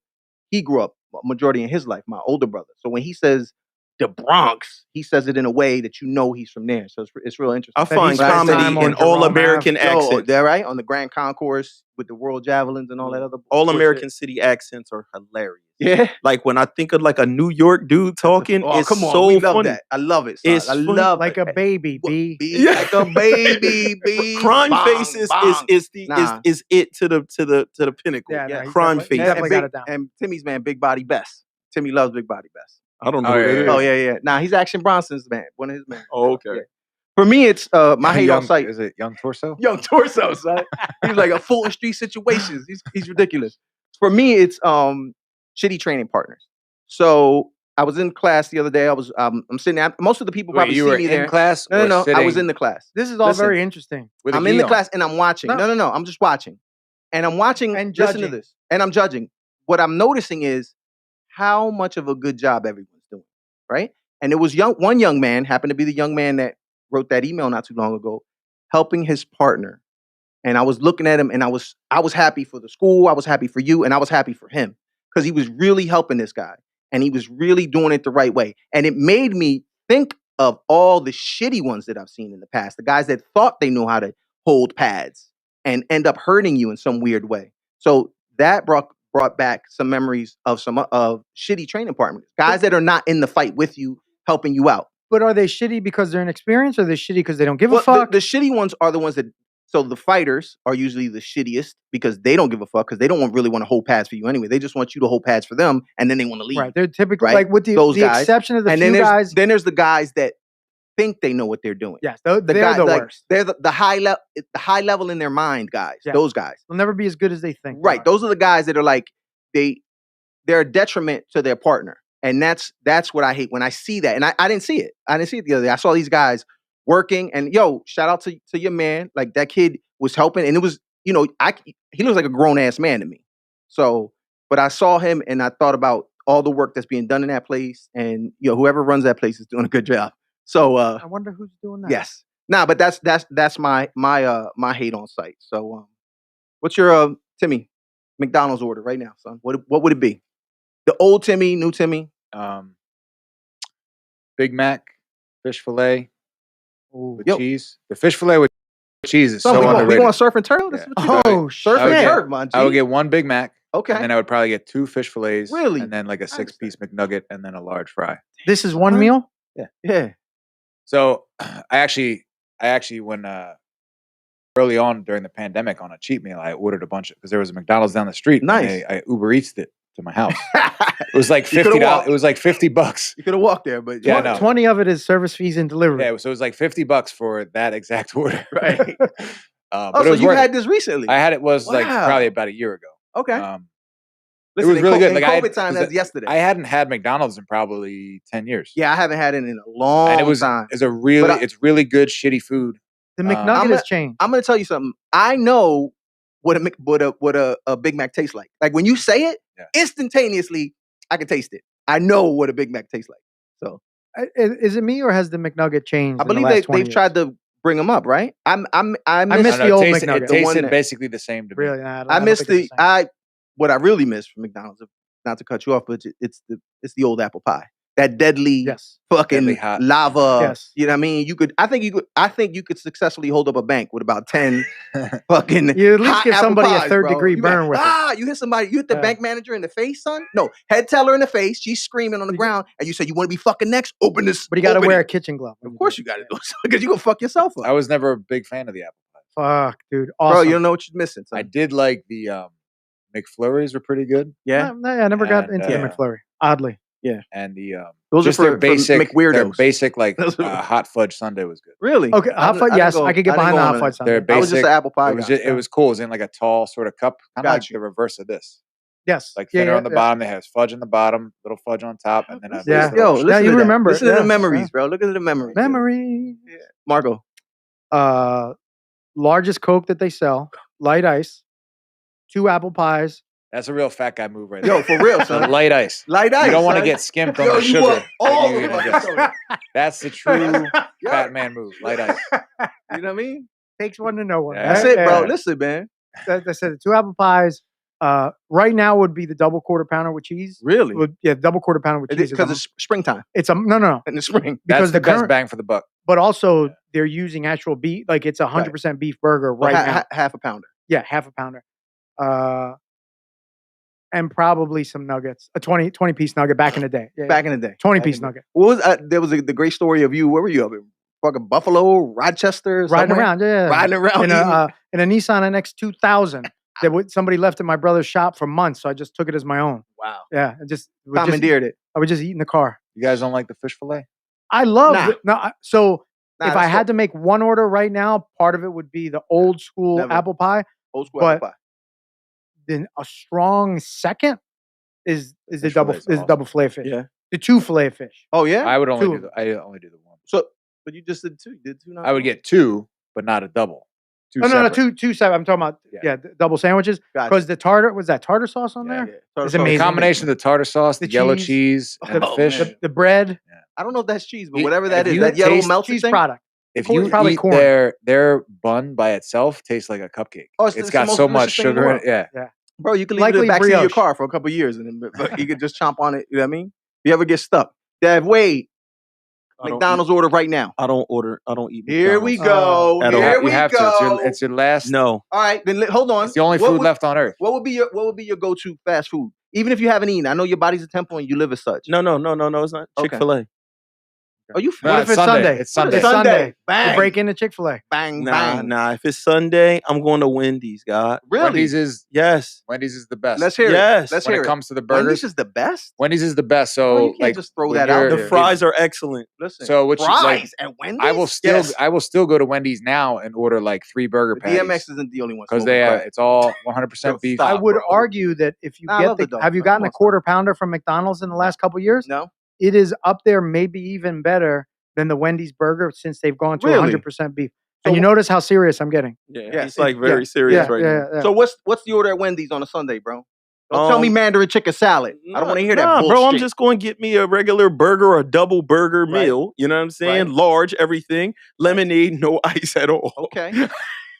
he grew up majority in his life. My older brother. So when he says the Bronx, he says it in a way that you know he's from there. So it's real interesting. I That find he's spent comedy time on in all Jerome American Yo, accents. they're right on the Grand Concourse with the World Javelins and all that other All bullshit. American city accents are hilarious. Yeah. Like when I think of like a New York dude talking, Oh, it's come on. so We love funny. that. I love it. Son. It's I funny. love Like it. a baby, B. Be Yeah. like a baby, be Crime bong, faces bong. is the Nah. is it to the pinnacle. Yeah, no, he Crime definitely- face. definitely got it down. And Timmy's man, Big Body Best. Timmy loves Big Body Best. I don't know Oh, who yeah, that yeah. is. Oh yeah. Nah, he's Action Bronson's man. One of his men. Oh, okay. Yeah. For me, it's my hate on sight. Is it Young Torso? Young Torso, son. He's like a Fulton Street Situations. He's ridiculous. For me, it's shitty training partners. So I was in class the other day. I'm sitting there. Most of the people Wait, probably you see were me in there. class? No, or I was sitting in the class. This is all Listen. very interesting. with a I'm in gi the on? class and I'm watching. No. No. I'm just watching. And I'm watching And listen to judging. this. And I'm judging. What I'm noticing is how much of a good job everyone's doing. Right? And it was one young man, happened to be the young man that wrote that email not too long ago. helping his partner, and I was looking at him, and I was happy for the school, I was happy for you, and I was happy for him because he was really helping this guy, and he was really doing it the right way, and it made me think of all the shitty ones that I've seen in the past, the guys that thought they knew how to hold pads and end up hurting you in some weird way. So that brought back some memories of some of shitty training partners, guys that are not in the fight with you, helping you out. But are they shitty because they're inexperienced, or are they shitty because they don't give a Well, fuck? the shitty ones are the ones that. So the fighters are usually the shittiest because they don't give a fuck because they don't really want to hold pads for you anyway. They just want you to hold pads for them, and then they want to leave. Right. They're typically Right? like with the Those guys. exception of the And few guys. then there's the guys that think they know what they're doing. Yes, they're guy- the like, worst. They're the high level in their mind guys. Yeah. Those guys. They'll never be as good as they think. they Right. are. Those are the guys that are like they're a detriment to their partner. And that's what I hate when I see that. And I didn't see it. I didn't see it the other day. I saw these guys working, and shout out to your man. Like, that kid was helping, and it was, he looks like a grown ass man to me. So, but I saw him and I thought about all the work that's being done in that place, and whoever runs that place is doing a good job. So I wonder who's doing that. yes. Nah, but that's my hate on site. So what's your Timmy McDonald's order right now, son? What would it be? The old Timmy, new Timmy? Big Mac, fish fillet Ooh. with Yo. cheese. The fish fillet with cheese is So so we underrated. going surf and turtle? This is what you got? Oh Surf I would and shit! get- turf, man. I would get one Big Mac, Okay. and then I would probably get 2 fish fillets, Really? and then like a Understand. 6-piece McNugget, and then a large fry. This is one Huh? meal. Yeah. So I actually when early on during the pandemic on a cheat meal, I ordered a bunch because there was a McDonald's down the street. and Nice. I Uber Eats it to my house. It was like You coulda $50. walked. It was like $50. You could have walked there, but Yeah, Twen- no. 20 of it is service fees and delivery. Yeah, so it was like $50 for that exact order. Right. But Oh, it so was you worth had it. this recently? I had it was like Wow. probably about a year ago. Okay. It was in really good. In Like, I had- COVID time, 'cause that's yesterday. I hadn't had McDonald's in probably 10 years. Yeah, I haven't had it in a long and it was time. it's a really But it's really good shitty food. The I'm McNugget has changed. I'm gonna tell you something. I know what a Big Mac tastes like. Like, when you say it, Yeah. instantaneously, I can taste it. I know what a Big Mac tastes like. So Is it me or has the McNugget changed? I in the believe last 20 they've years? tried to bring them up, right? I miss I the don't know, old it tasted, McNugget. it The one tasted that- basically the same to me. Really? Nah, I don't miss think it's the same. what I really miss from McDonald's, not to cut you off, but it's the old apple pie. That deadly Yes. fucking Deadly hot. lava. Yes. You know what I mean? I think you could successfully hold up a bank with about 10 fucking You at least hot give apple somebody a pies, third bro. degree You got- burn with it. you hit somebody, you hit the Yeah. bank manager in the face, son. No, head teller in the face. She's screaming on the But you- ground, and you say, "You want to be fucking next? Open this." But you got to open wear a it." kitchen glove. when Of do course, it. you got to do it because you gonna fuck yourself up, I was never a big fan of the apple pie. Fuck, dude. bro. Awesome. You don't know what you're missing. Son. I did like the McFlurries were pretty good, Yeah, I never got And, into the yeah. McFlurry. Oddly. and the those just are their for basic McWeirdos. their basic like Those are- hot fudge sundae was good. Really? Okay, I hot didn't- fudge. I didn't Yes, go- I could get I didn't behind the go hot on fudge. that. Sundae. Their I was just basic. an apple pie It was guy. just, it was cool. It was in like a tall sort of cup, kind of Got like you. the reverse of this. Yes. Like Yeah, thinner yeah, on the yeah. bottom. It has fudge on the bottom, little fudge on top, and then a Yeah. base Yo, little listen Yeah, you to that. remember it. Listen to Yeah, the memories, yeah. bro. Look at the memories. Memory. Margo. Largest Coke that they sell, light ice, 2 apple pies. That's a real fat guy move right Yo, there. for real, So son. light ice. Light ice. You don't want to son. get skimped on Yo, the you sugar. want all that you're the gonna fucking get. soda. That's the true Yeah. fat man move. Light ice. You know what I mean? Takes one to know one. Yeah. That's right? it, bro. Yeah. Listen, man. I said 2 apple pies. Right now would be the double quarter pounder with cheese. Really? Double quarter pounder with cheese. Because it's springtime It's a no. in the spring. Because That's the best current, bang for the buck. but also they're using actual beef. Like it's 100% beef burger right now. Half a pounder. Yeah, half a pounder. And probably some nuggets. A 20 piece nugget back in the day. Yeah, Back in the day. 20 Back piece in the- nugget. What was there was the great story of you? Where were you up in? Fucking Buffalo, Rochester, Riding somewhere? around, yeah. Riding around. in a Nissan NX 2000 that somebody left at my brother's shop for months, so I just took it as my own. Wow. Yeah, Commandeered it. I would just eat in the car. You guys don't like the fish fillet? I love Nah. it. No, so Nah, if that's I had to make one order right now, part of it would be the old school Never. apple pie. old school but- apple pie. Then a strong second is the Fish double fillet's is awesome. double fillet fish. Yeah. The 2 fillet fish. Oh yeah. I would only 2 do of the. I only do the one. So, but you just did two. You did two. Not I would get 2, but not a double. 2 No, separate. two separate. I'm talking about Yeah. the double sandwiches Gotcha. because the tartar was that tartar sauce on Yeah, there. Yeah. Tartar It's sauce. amazing. The combination of the tartar sauce, the The yellow cheese, cheese, and the Oh, fish. man. The bread, I don't know if that's cheese, but You- whatever that if is, you that yellow taste melted cheese thing. product. if Corn- you probably eat corn. their bun by itself, tastes like a cupcake. Oh, It's it's the got most so much delicious thing in the sugar in it. world. Yeah. Bro, you can leave it in Likely the backseat of your brioche. car for a couple of years, and then but you could just chomp on it. You know what I mean? If you ever get stuck, Dad, Wade, I don't McDonald's order right now. I don't order. I don't eat. Here we McDonald's. go. At You all. Here have, we you have go. to. It's your last. No. All right, then hold on. It's the only What food would- left on earth. What would be your go-to fast food? Even if you haven't eaten, I know your body's a temple and you live as such. No. It's not Okay. Chick-fil-A. Are you No, What if it's Sunday? It's What Sunday. is Sunday. You Bang. break into Chick-fil-A. Bang, Nah. bang. If it's Sunday, I'm going to Wendy's, God. Really? Wendy's is Yes. the best. Let's hear Yes. it. Let's when hear it it. comes to the Wendy's burgers. is the best. Wendy's is the best. Bro, So you can't like just throw when that out you're- The there. fries are excellent. Listen. So what you fries like? at Wendy's? I will still Yes. I will still go to Wendy's now and order like 3 burger The DMX patties isn't the only one. because smoking crack. it's all 100% beef. Stop. I would bro. argue that if you Nah, I get love the, the dog. have you Come gotten on, a quarter pounder from McDonald's in the last couple years? No. It is up there, maybe even better than the Wendy's burger since they've gone to Really? 100% beef. So And you wh- notice how serious I'm getting. Yeah. Yeah, He's like very serious right now. So what's the order at Wendy's on a Sunday, bro? Don't tell me Mandarin chicken salad. I don't want to hear that bullshit. bro. I'm just going to get me a regular burger or a double burger Right. meal. You know what I'm saying? Right. Large, everything. Lemonade, no ice at all. Okay.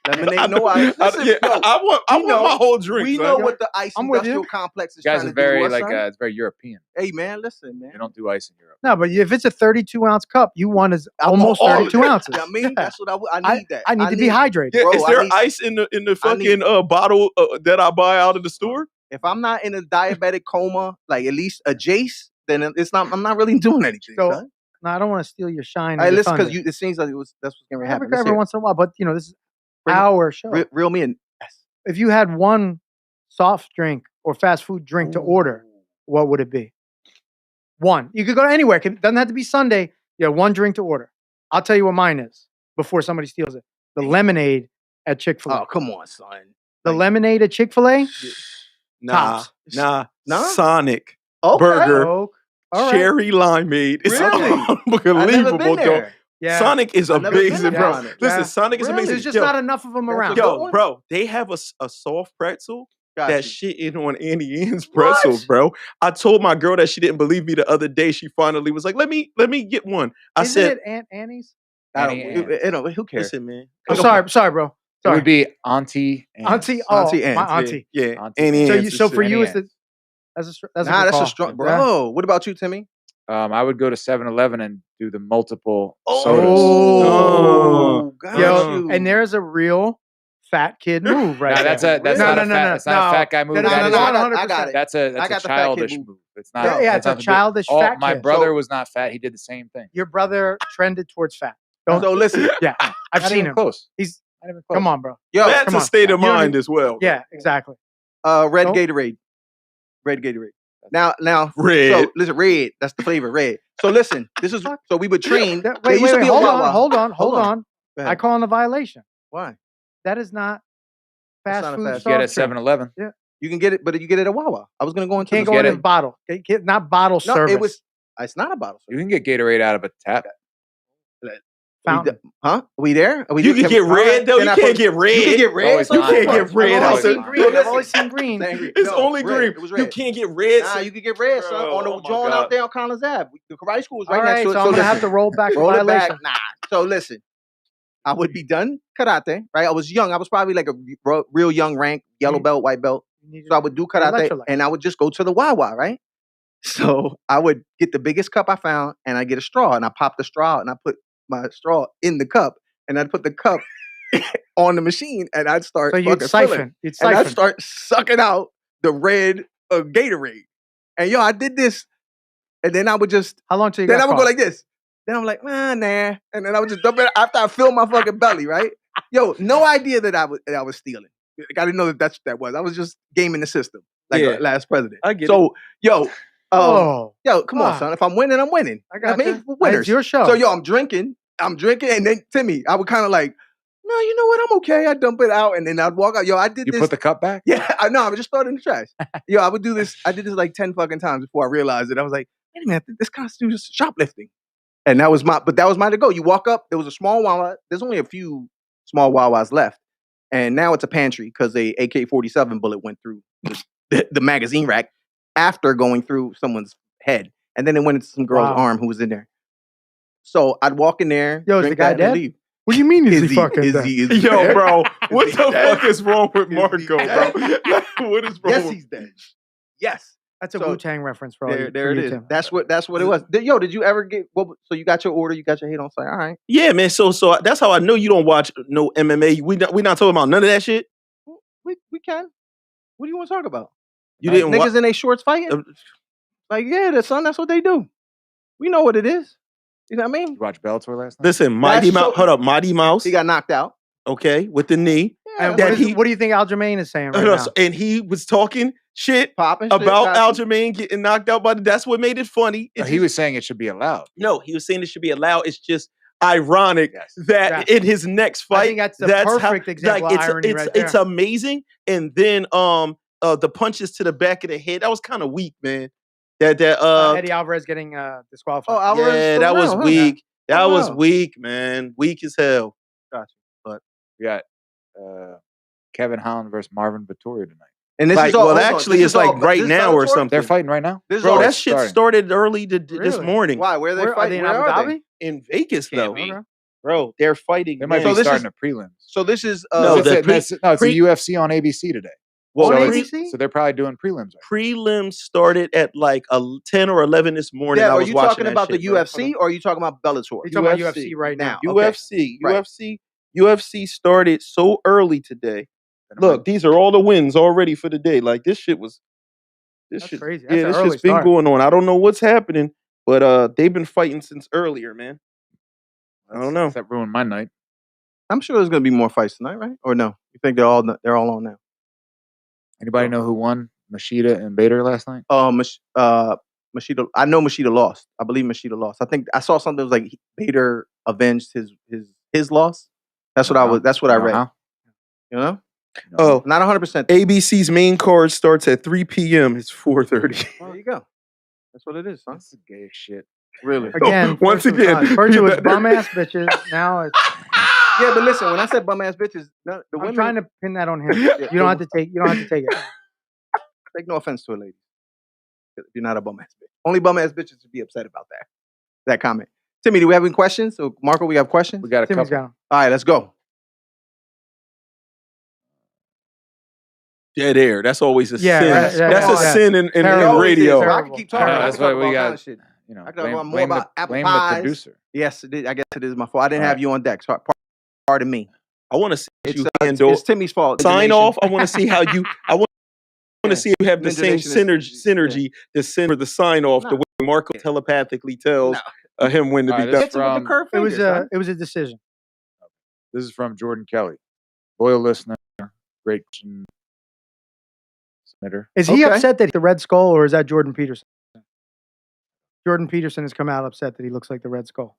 Lemonade, no ice. Listen, yo, I want know- my whole drink. we son. know what the ice I'm with you. industrial complex is You guys trying are to very do to us, like son. it's very European. Hey, man, listen, man. They don't do ice in Europe. No, but if it's a 32-ounce cup, you want is I want almost all of 32 it. ounces. You know what I mean? Yeah. That's what I need that. I need to be hydrated. Yeah, Bro, is I there need- ice in the I need- fucking bottle that I buy out of the store? If I'm not in a diabetic coma, like at least a Jace, then it's not. I'm not really doing anything. So, son. No, I don't want to steal your shine. All right, or your listen, because thunder. it seems like that's what's going to happen. every, Let's every hear it. once in a while, but this is Bring it. our show. Reel me in. Yes. If you had one soft drink or fast food drink to order, what would it be? One. You could go anywhere. It doesn't have to be Sunday. You have one drink to order. I'll tell you what mine is before somebody steals it. The lemonade at Chick-fil-A. Oh, come on, son. The lemonade at Chick-fil-A? Nah, Tops. nah. Nah? Sonic Okay. Burger. Coke. All right. cherry limeade. It's Really? I've never unbelievable, been though. there. Yeah. Sonic is I've never been amazing, to bro. Sonic. Listen, Yeah. Sonic is Really? amazing. There's just Yo, not enough of them That's around. a good yo, one. bro, they have a soft pretzel Got that you. shit in on Annie Ann's pretzels, bro. I told my girl that she didn't believe me the other day. She finally was like, "Let me get one." I Isn't said, it Aunt Annie's? I don't, Annie who cares? "Listen, man, I'm sorry, bro. It Sorry. would be Auntie Anne's. Auntie, Auntie my Anne's, auntie. yeah, Auntie Annie So, Ann's you, is so for shit. you, Annie it's the, that's a Nah, good that's call. a strong, Yeah. bro. What about you, Timmy? I would go to 7-Eleven and do the multiple Oh. sodas. Oh. got Yo, you. and there's a real fat kid move right Now, there. that's not No, a no, fat. no, It's not a fat guy move. No, no, That no, is no, a- I got 100%. it. That's I a got the fat kid childish move. move. It's not. Yeah, that's it's a nothing to do- childish all- fat My kid. brother So- was not fat. He did the same thing. Your brother trended towards fat. Don't. So listen, Yeah, I've Not seen even him. close. He's Not even close. come on, bro. yo, That's come a on. state of You don't mind need- as well. Yeah, exactly. red Don't- Gatorade, red Gatorade. Now, Red. So listen, red. That's the flavor, red. So listen, this is so we were trained. Wait, there used to be a hold Wawa. on, hold on, hold Hold on. on. Go I ahead. call it a violation. Why? That is not That's fast not a food. fast- Get at soft drink. 7-Eleven. You can get it, but you get it at Wawa. I was gonna go into Can't the go get in it. a bottle. Not bottle No, service. it was. It's not a bottle. You can get Gatorade out of a tap. fountain. Huh? Are we there? Are we You there? can get all right, red though. then You I can't put- get red. You can get red. always son? fine. You can't get red I've out always there. seen green. Yo, I've listen. always seen green. It's No, only red. green. It was You red. can't get red. Nah, so- you can get red, son. Bro, On the oh my joint God. out there on Collins Ave. The karate school is All right right, next to so it. I'm gonna have listen, to roll back the roll it violation. back. Nah. So listen, I would be done karate, right? I was young. I was probably like a real young rank, yellow Mhm. belt, white belt. You need So I would do karate, electrolyte. and I would just go to the Wawa, right? So I would get the biggest cup I found, and I get a straw, and I pop the straw, out, and I put my straw in the cup, and I'd put the cup on the machine, and I'd start So you'd fucking filling. siphon. You'd And I'd siphon. start sucking out the red Gatorade. And yo, I did this, and then I would just, How long till you then got I would caught? go like this. Then I'm like, nah, and then I would just dump it after I filled my fucking belly, right? Yo, no idea that I was stealing. Like, I didn't know that that's what that was. I was just gaming the system, like Yeah. the last president. I get it. So, yo, Oh, come on, fuck. son. If I'm winning, I'm winning. I got mean, you. we're winners. It's your show. So, yo, I'm drinking, and then Timmy, I would kind of like, no, you know what? I'm okay. I dump it out, and then I'd walk out. Yo, I did You this. put the cup back. Yeah, I know. I would just throw it in the trash. Yo, I would do this. I did this like 10 fucking times before I realized it. I was like, wait a minute, this constitutes shoplifting. And that was my to go. You walk up, there was a small Wawa. There's only a few small Wawas left. And now it's a pantry because a AK-47 bullet went through the magazine rack after going through someone's head. And then it went into some girl's Wow. arm who was in there. So I'd walk in there. Yo, is the drink guy that, and then dead? leave. What do you mean? Is he fucking is dead? he, is he Yo, dead? bro, what he the dead? fuck is wrong with Is he Marco, dead? bro? What is wrong Yes, with he's dead. Yes. That's a So, Wu Tang reference for all There, you. there for it you, is. Tim. That's what it was. Did you ever get? So you got your order, you got your hate on site. All right. Yeah, man. So that's how I know you don't watch no MMA. We not talking about none of that shit. We can. What do you want to talk about? You didn't watch. Niggas in their shorts fighting? Like, yeah, that's what they do. We know what it is. You know what I mean? You watch Bellator last night? Listen, Mighty That's Mouse. so- Hold up, Mighty Mouse. He got knocked out. Okay, with the knee. Yeah, And that what, he- what do you think Aljamain is saying right now? And he was talking shit popping shit, about got you. Aljamain getting knocked out by that's what made it funny. No, It he just- was saying it should be allowed. No, he was saying it should be allowed. It's just ironic Yes. that Yeah. in his next fight, I think that's the perfect example of irony right it's there. amazing. And then the punches to the back of the head, that was kind of weak, man. That Eddie Alvarez getting disqualified. Oh, Alvarez yeah, still that was around, huh? weak. That Oh, was wow. weak, man. Weak as hell. We got Kevin Holland versus Marvin Vittori tonight. And this Like, is all. well, hold on, actually, this it's is all- like right this is now or Bellator? something. They're fighting right now. This is Bro, all that shit starting. started early this Really? morning Why? Where are they Where, are fighting? they in Where Abu are they? Dhabi? in Vegas, Can't though. be. Okay. Bro, they're fighting. They might now. be So this starting is- the prelims. So this is No, it's, the it's pre- a UFC on ABC today. Well, On so, pre- ABC? so they're probably doing prelims. Right prelims started at like 10 or 11 this morning. Deb, I are was you watching talking that about shit, the bro. UFC or are you talking about Bellator? You're talking about UFC UFC right now. UFC, Right. UFC started so early today. now. Look, these are all the wins already for the day. Like this shit was, this That's shit, crazy. That's yeah, an this early shit's been start. going on. I don't know what's happening, but they've been fighting since earlier, man. I don't know. That ruined my night. I'm sure there's going to be more fights tonight, right? Or no? You think they're all on now? Anybody know who won Machida and Bader last night? Machida. I know Machida lost. I believe Machida lost. I think I saw something that was like Bader avenged his loss. That's what I was. That's what I You know read. how? You know, You know Oh, not 100%. ABC's main card starts at 3 p.m. It's 4:30. There you go. That's what it is, son. That's the gay shit. Really. Again, Once first it was again, not- first it was they're- bum ass bitches. Now it's. Yeah, but listen, when I said bum ass bitches, the I'm women trying to pin that on him. Yeah, You don't have to take. You don't have to take it. take no offense to a lady. If you're not a bum ass bitch. Only bum ass bitches would be upset about that comment. Timmy, do we have any questions? So Marco, we have questions? We got a Timmy's couple. got him. All right, let's go. Dead air. That's always a Yeah, sin. right, yeah, That's yeah. a sin in Terrible. radio. I can keep talking. Terrible. I That's can talk why we about all got- kind of shit. You know, I could talk about more blame about the, apple blame pies. the producer. Yes, I guess it is my fault. I didn't All have right. you on deck. So pardon me. I want to see It's, you handle it's Timmy's fault. sign Nation. off. I want to see how you. I want Yeah. to see if you have the Ninja same Nation is- synergy to send for the sign off No. the way Marco telepathically tells him when to All be right, done. this Hits him with the from- curved It was fingers, son. a decision. This is from Jordan Kelly, loyal listener, great submitter. Is he Okay. upset that the Red Skull, or is that Jordan Peterson? Jordan Peterson has come out upset that he looks like the Red Skull.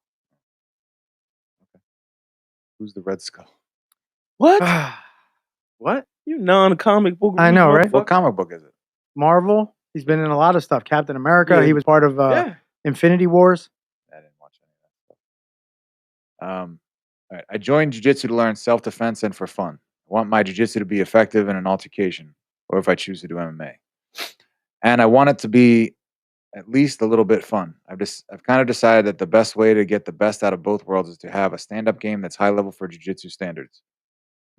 Who's the Red Skull? What? What? You non-comic book. I know, right? What comic book is it? Marvel. He's been in a lot of stuff. Captain America. Yeah. He was part of Yeah. Infinity Wars. I didn't watch any of that stuff. All right. I joined jiu-jitsu to learn self-defense and for fun. I want my jiu-jitsu to be effective in an altercation, or if I choose to do MMA. And I want it to be at least a little bit fun. I've kind of decided that the best way to get the best out of both worlds is to have a stand-up game that's high level for jiu-jitsu standards.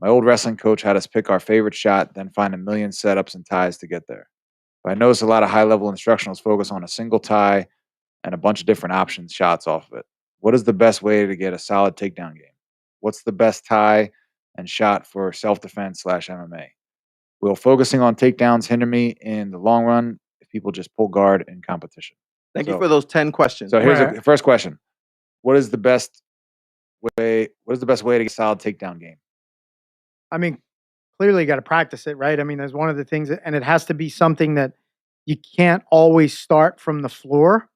My old wrestling coach had us pick our favorite shot, then find a million setups and ties to get there. But I noticed a lot of high-level instructionals focus on a single tie and a bunch of different options shots off of it. What is the best way to get a solid takedown game? What's the best tie and shot for self-defense / MMA? Will focusing on takedowns hinder me in the long run if people just pull guard in competition? Thank you So- for those 10 questions. So here's Right. the first question: What is the best way? What is the best way to get a solid takedown game? I mean, clearly you got to practice it, right? I mean, there's one of the things, and it has to be something that you can't always start from the floor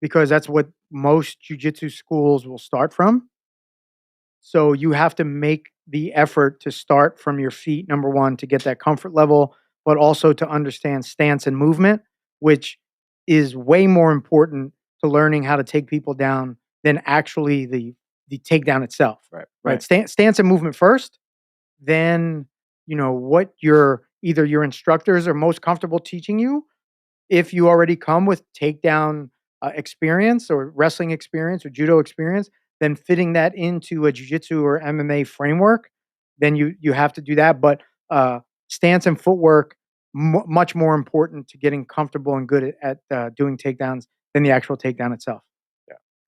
because that's what most jujitsu schools will start from. So you have to make the effort to start from your feet, number one, to get that comfort level, but also to understand stance and movement, which is way more important to learning how to take people down than actually the takedown itself. Right. Stance and movement first, then what either your instructors are most comfortable teaching you. If you already come with takedown experience or wrestling experience or judo experience, then fitting that into a jiu-jitsu or MMA framework, then you have to do that. But stance and footwork much more important to getting comfortable and good at doing takedowns than the actual takedown itself.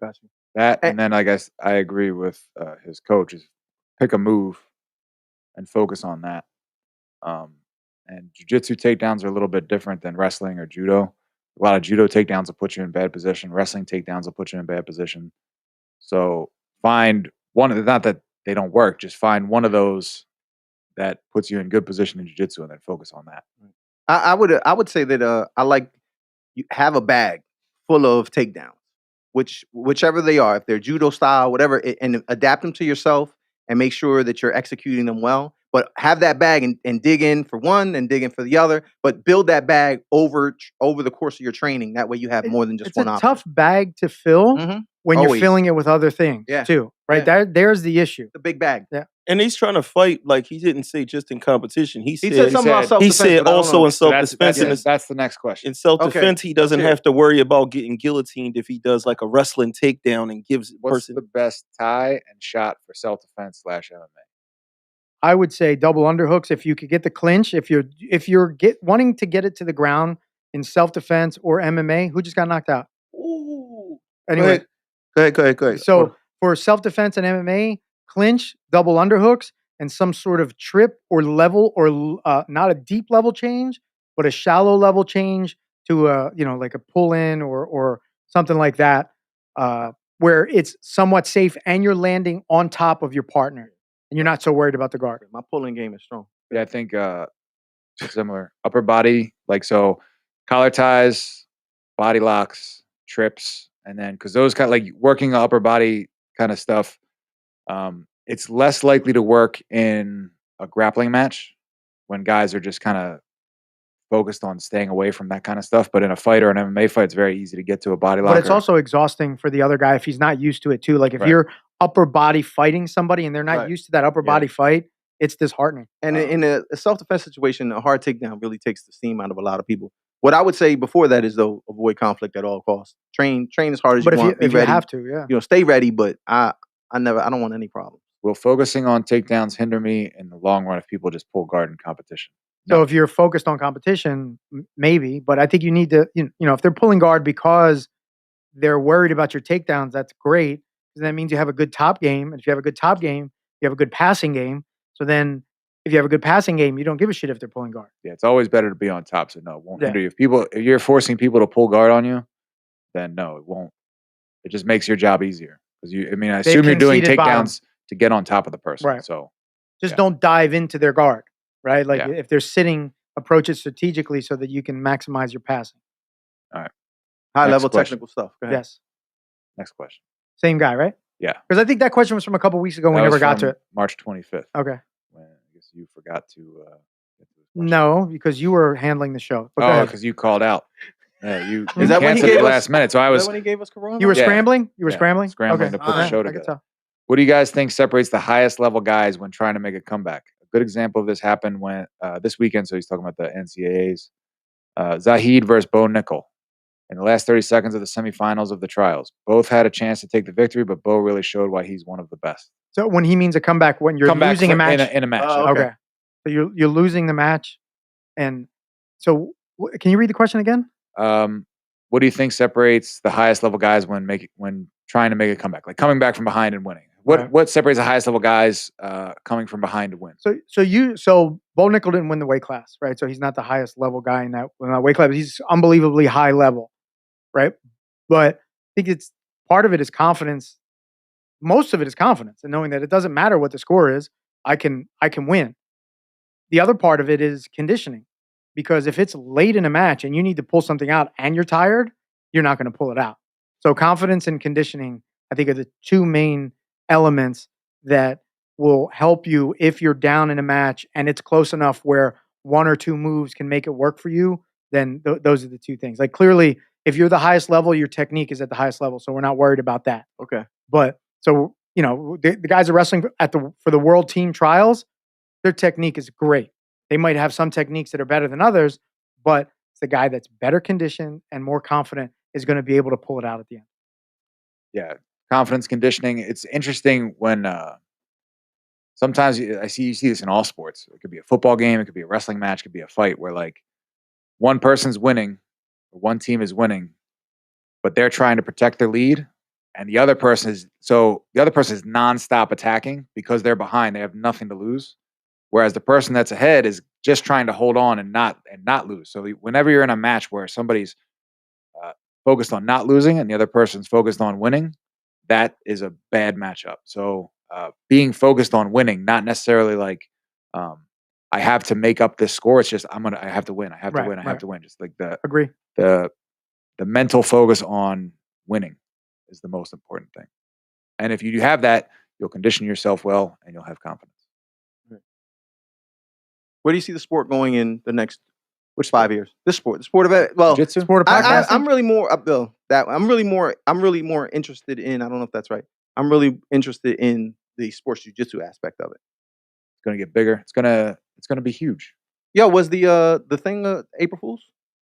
Gotcha. That, Eh. and then I guess I agree with his coach is pick a move and focus on that. And jiu-jitsu takedowns are a little bit different than wrestling or judo. A lot of judo takedowns will put you in bad position. Wrestling takedowns will put you in bad position. So find one of the, not that they don't work, just find one of those that puts you in good position in jiu-jitsu and then focus on that. I would say that I like you have a bag full of takedowns, whichever they are, if they're judo style, whatever, and adapt them to yourself and make sure that you're executing them well. But have that bag and dig in for one and dig in for the other. But build that bag over the course of your training. That way you have more than just It's one a option. tough bag to fill Mhm. when you're Always. filling it with other things Yeah. too, right? Yeah. There's the issue. The big bag. And he's trying to fight like he didn't say just in competition. He He said said something about said- self-defense. he said but I don't also know. in So self-defense. that's the next question. In self-defense, he doesn't hear it. have to worry about getting guillotined if he does like a wrestling takedown and gives the What's person. the best tie and shot for self-defense / MMA? I would say double underhooks if you could get the clinch. If you're wanting to get it to the ground in self defense or MMA, who just got knocked out? Ooh. Anyway, Go ahead. so for self defense and MMA, clinch, double underhooks, and some sort of trip or level or not a deep level change, but a shallow level change to a like a pull in or something like that, where it's somewhat safe and you're landing on top of your partner and you're not so worried about the guard. My pulling game is strong. Yeah, I think similar upper body, like so collar ties, body locks, trips, and then because those kind of like working the upper body kind of stuff, it's less likely to work in a grappling match when guys are just kind of focused on staying away from that kind of stuff. But in a fight or an MMA fight, it's very easy to get to a body lock. But it's also exhausting for the other guy if he's not used to it too. Like if Right. you're upper body fighting somebody and they're not Right. used to that upper Yeah. body fight, it's disheartening. And in a self-defense situation, a hard takedown really takes the steam out of a lot of people. What I would say before that is though, avoid conflict at all costs. Train as hard as But you want. Be if you ready. have to, yeah. Stay ready. But I don't want any problems. will focusing on takedowns hinder me in the long run if people just pull guard in competition? So if you're focused on competition, maybe. But I think you need to, if they're pulling guard because they're worried about your takedowns, that's great. Because that means you have a good top game. And if you have a good top game, you have a good passing game. So then if you have a good passing game, you don't give a shit if they're pulling guard. Yeah, it's always better to be on top. So no, it won't Yeah. hinder you. If you're forcing people to pull guard on you, then no, it won't. It just makes your job easier because I assume you're doing conceded bottom. takedowns to get on top of the person. Right. So Just Yeah. don't dive into their guard, right? Like Yeah. if they're sitting, approach it strategically so that you can maximize your passing. High Next level question. technical stuff. Go ahead. Yes. next question. Same guy, right? Yeah. Because I think that question was from a couple weeks ago. We That never was got to from it. March 25th. Okay. When I guess you forgot to. Get to this question. No, because you were handling the show. But go Oh, ahead. because you called out. Yeah, you Is that when he canceled gave the us- last minute. So I Is was. that when he gave us Corona? You were Yeah. scrambling? You were Yeah, scrambling? scrambling Okay. to put the Alright. show I could together. tell. What do you guys think separates the highest level guys when trying to make a comeback? A good example of this happened when this weekend. So he's talking about the NCAAs. Zahid versus Bo Nickel. In the last 30 seconds of the semifinals of the trials, both had a chance to take the victory, but Bo really showed why he's one of the best. So when he means a comeback, when you're Comeback losing a match. in a match. Oh, yeah. Okay. So you're losing the match. And so can you read the question again? What do you think separates the highest level guys when trying to make a comeback, like coming back from behind and winning? Right. What separates the highest level guys coming from behind to win? So Bo Nickel didn't win the weight class, right? So he's not the highest level guy in that weight class. He's unbelievably high level, right? But I think it's part of it is confidence. Most of it is confidence and knowing that it doesn't matter what the score is, I can win. The other part of it is conditioning, because if it's late in a match and you need to pull something out and you're tired, you're not going to pull it out. So confidence and conditioning, I think, are the two main elements that will help you if you're down in a match and it's close enough where one or two moves can make it work for you. Then those are the two things. Like clearly, if you're the highest level, your technique is at the highest level, so we're not worried about that. Okay. But so the guys are wrestling for the world team trials. Their technique is great. They might have some techniques that are better than others, but it's the guy that's better conditioned and more confident is going to be able to pull it out at the end. Yeah, confidence conditioning. It's interesting when sometimes you see this in all sports. It could be a football game, it could be a wrestling match, it could be a fight where like one person's winning, or one team is winning, but they're trying to protect their lead, and the other person is nonstop attacking because they're behind. They have nothing to lose. Whereas the person that's ahead is just trying to hold on and not lose. So whenever you're in a match where somebody's focused on not losing and the other person's focused on winning, that is a bad matchup. So being focused on winning, not necessarily like I have to make up this score. It's just I have to win. I have to win. I have to win. Just like Agree. the mental focus on winning is the most important thing. And if you have that, you'll condition yourself well and you'll have confidence. Where do you see the sport going in the next 5 years? The sport of Jiu-jitsu? Sport of podcasting? I'm really more Bill. I'm really more interested in. I don't know if that's right. I'm really interested in the sports jiu-jitsu aspect of it. It's going to get bigger. It's going to be huge. Yeah, was the thing April Fools?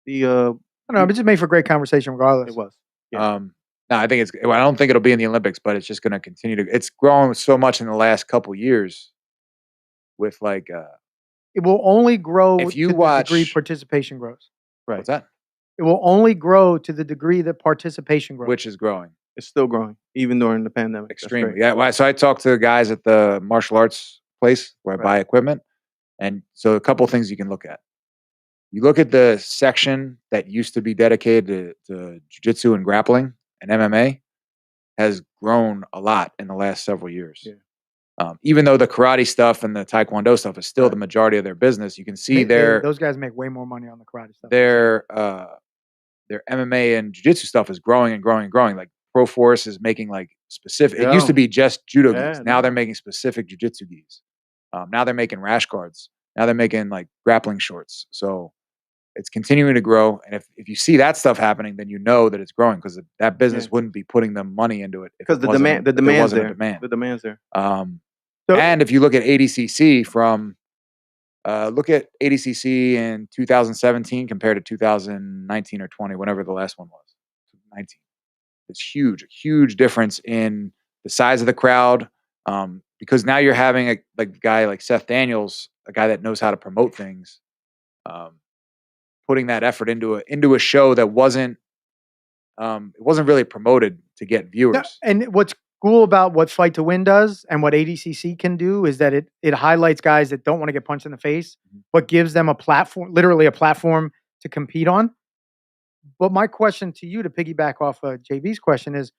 I don't know, but just made for great conversation regardless. It was. Yeah. No, I don't think it'll be in the Olympics, but it's just going to continue to. It's grown so much in the last couple years. With like, it will only grow if you to watch, the degree participation grows. Right. What's that? It will only grow to the degree that participation grows. Which is growing. It's still growing, even during the pandemic. That's Extremely. great. Yeah. So I talked to the guys at the martial arts place where I buy equipment. And so a couple of things you can look at. You look at the section that used to be dedicated to jiu-jitsu and grappling and MMA has grown a lot in the last several years. Yeah. Even though the karate stuff and the taekwondo stuff is still the majority of their business, you can see those guys make way more money on the karate stuff. Their MMA and jiu-jitsu stuff is growing and growing and growing. Like Pro Force is making like specific. It used to be just judo gis. Now they're making specific jiu-jitsu gis. Now they're making rash guards. Now they're making like grappling shorts. So it's continuing to grow. And if you see that stuff happening, then you know that it's growing because that business wouldn't be putting the money into it because the demand's there. The demand's there. And if you look at ADCC look at ADCC in 2017 compared to 2019 or 20, whenever the last one was, 19. It's huge, a huge difference in the size of the crowd. Because now you're having a guy like Seth Daniels, a guy that knows how to promote things, putting that effort into a show that wasn't really promoted to get viewers. And what's cool about what Fight to Win does and what ADCC can do is that it highlights guys that don't want to get punched in the face, but gives them a platform, literally a platform to compete on. But my question to you, to piggyback off of JV's question, is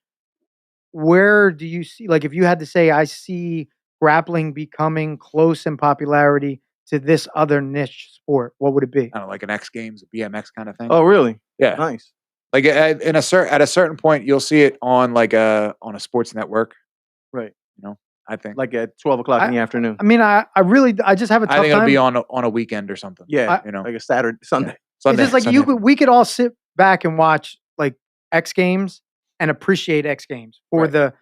where do you see, like if you had to say, I see grappling becoming close in popularity to this other niche sport, what would it be? I don't know, like an X Games, a BMX kind of thing. Oh, really? Yeah. Nice. Like at a certain point, you'll see it on on a sports network. Right. I think like at 12 o'clock in the afternoon. I mean, I just have a tough time. I think it'll be on a weekend or something. Yeah. like a Saturday, Sunday. Yeah. Sunday. It's just like we could all sit back and watch like X Games and appreciate X Games for the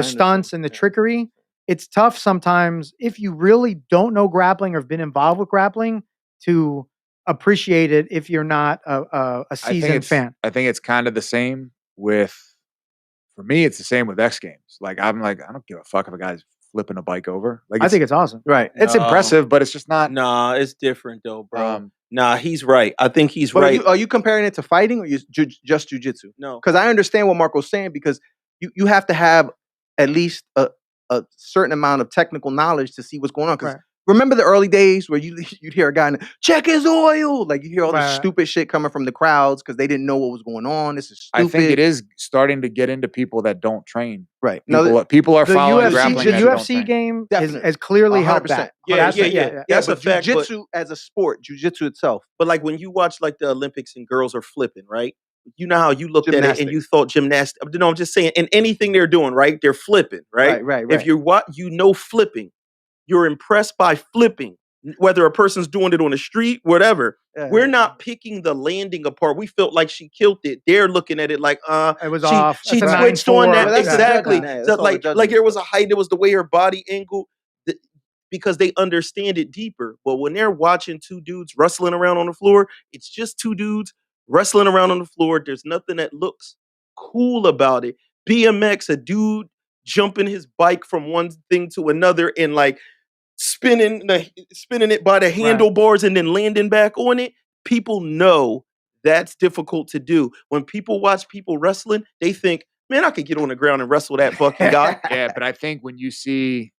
stunts and the trickery. It's tough sometimes if you really don't know grappling or have been involved with grappling to appreciate it if you're not a seasoned fan. I think it's kind of the same for me, it's the same with X Games. Like, I don't give a fuck if a guy's flipping a bike over. Like, I think it's awesome. Right. It's impressive, but it's just not. Nah, it's different though, bro. Nah, he's right. I think he's right. Are you comparing it to fighting or just jiu-jitsu? No. Because I understand what Marco's saying because you have to have at least a certain amount of technical knowledge to see what's going on. Because remember the early days where you'd hear a guy check his oil, like you hear all this stupid shit coming from the crowds because they didn't know what was going on. This is stupid. I think it is starting to get into people that don't train. Right. People are following grappling. The UFC game has clearly helped that. Yeah. That's a fact. Jiu-jitsu as a sport, jiu-jitsu itself. But like when you watch like the Olympics and girls are flipping, right? You know how you looked at it and you thought gymnastics. No, I'm just saying, in anything they're doing, right? They're flipping, right? Right. If you're flipping, you're impressed by flipping, whether a person's doing it on the street, whatever. We're not picking the landing apart. We felt like she killed it. They're looking at it like, it was off. She switched on that. Exactly. So like there was a height. It was the way her body angled. Because they understand it deeper. But when they're watching two dudes wrestling around on the floor, it's just two dudes wrestling around on the floor. There's nothing that looks cool about it. BMX, a dude jumping his bike from one thing to another and like spinning it by the handlebars and then landing back on it. People know that's difficult to do. When people watch people wrestling, they think, man, I could get on the ground and wrestle that fucking guy. Yeah, but I think when you see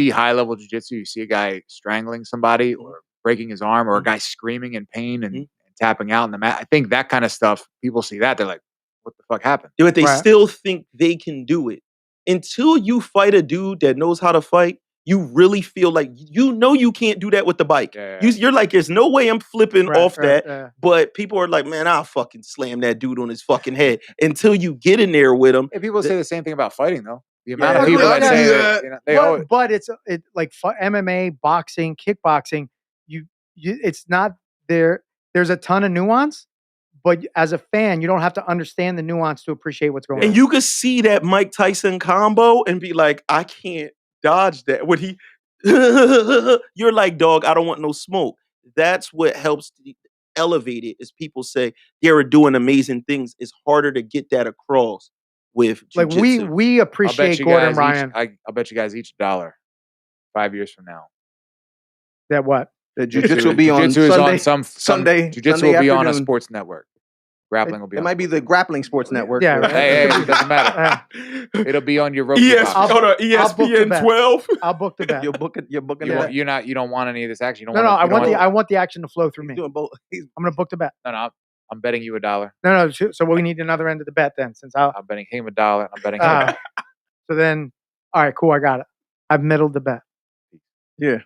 high level jiu-jitsu, you see a guy strangling somebody or breaking his arm or a guy screaming in pain and tapping out in the mat. I think that kind of stuff, people see that, they're like, what the fuck happened? But they still think they can do it. Until you fight a dude that knows how to fight, you really feel like you can't do that with the bike. Yeah. You're like, there's no way I'm flipping off that. But people are like, man, I'll fucking slam that dude on his fucking head. Until you get in there with him. And people say the same thing about fighting, though. The amount of people that say that, they always, but it's like MMA, boxing, kickboxing. It's not there. There's a ton of nuance. But as a fan, you don't have to understand the nuance to appreciate what's going on. And you could see that Mike Tyson combo and be like, I can't dodge that. When you're like, dog, I don't want no smoke. That's what helps to elevate it, is people say they are doing amazing things. It's harder to get that across with jiu-jitsu. Like we appreciate Gordon Ryan. I'll bet you guys each $1 5 years from now. That what? The jiu-jitsu will be on Sunday. Jiu-jitsu will be on a sports network. Grappling will be. It might be the Grappling Sports Network. Yeah. Hey, it doesn't matter. It'll be on your Roku box. ESPN 12. I'll book the bet. You're booking You don't want any of this action. You don't No, want I want the action to flow through me. doing both. I'm going to book the bet. No, I'm betting you $1. No. So we need another end of the bet then, since I'm betting him $1. And I'm betting him. So then, all right, cool. I got it. I've middled the bet. Yeah.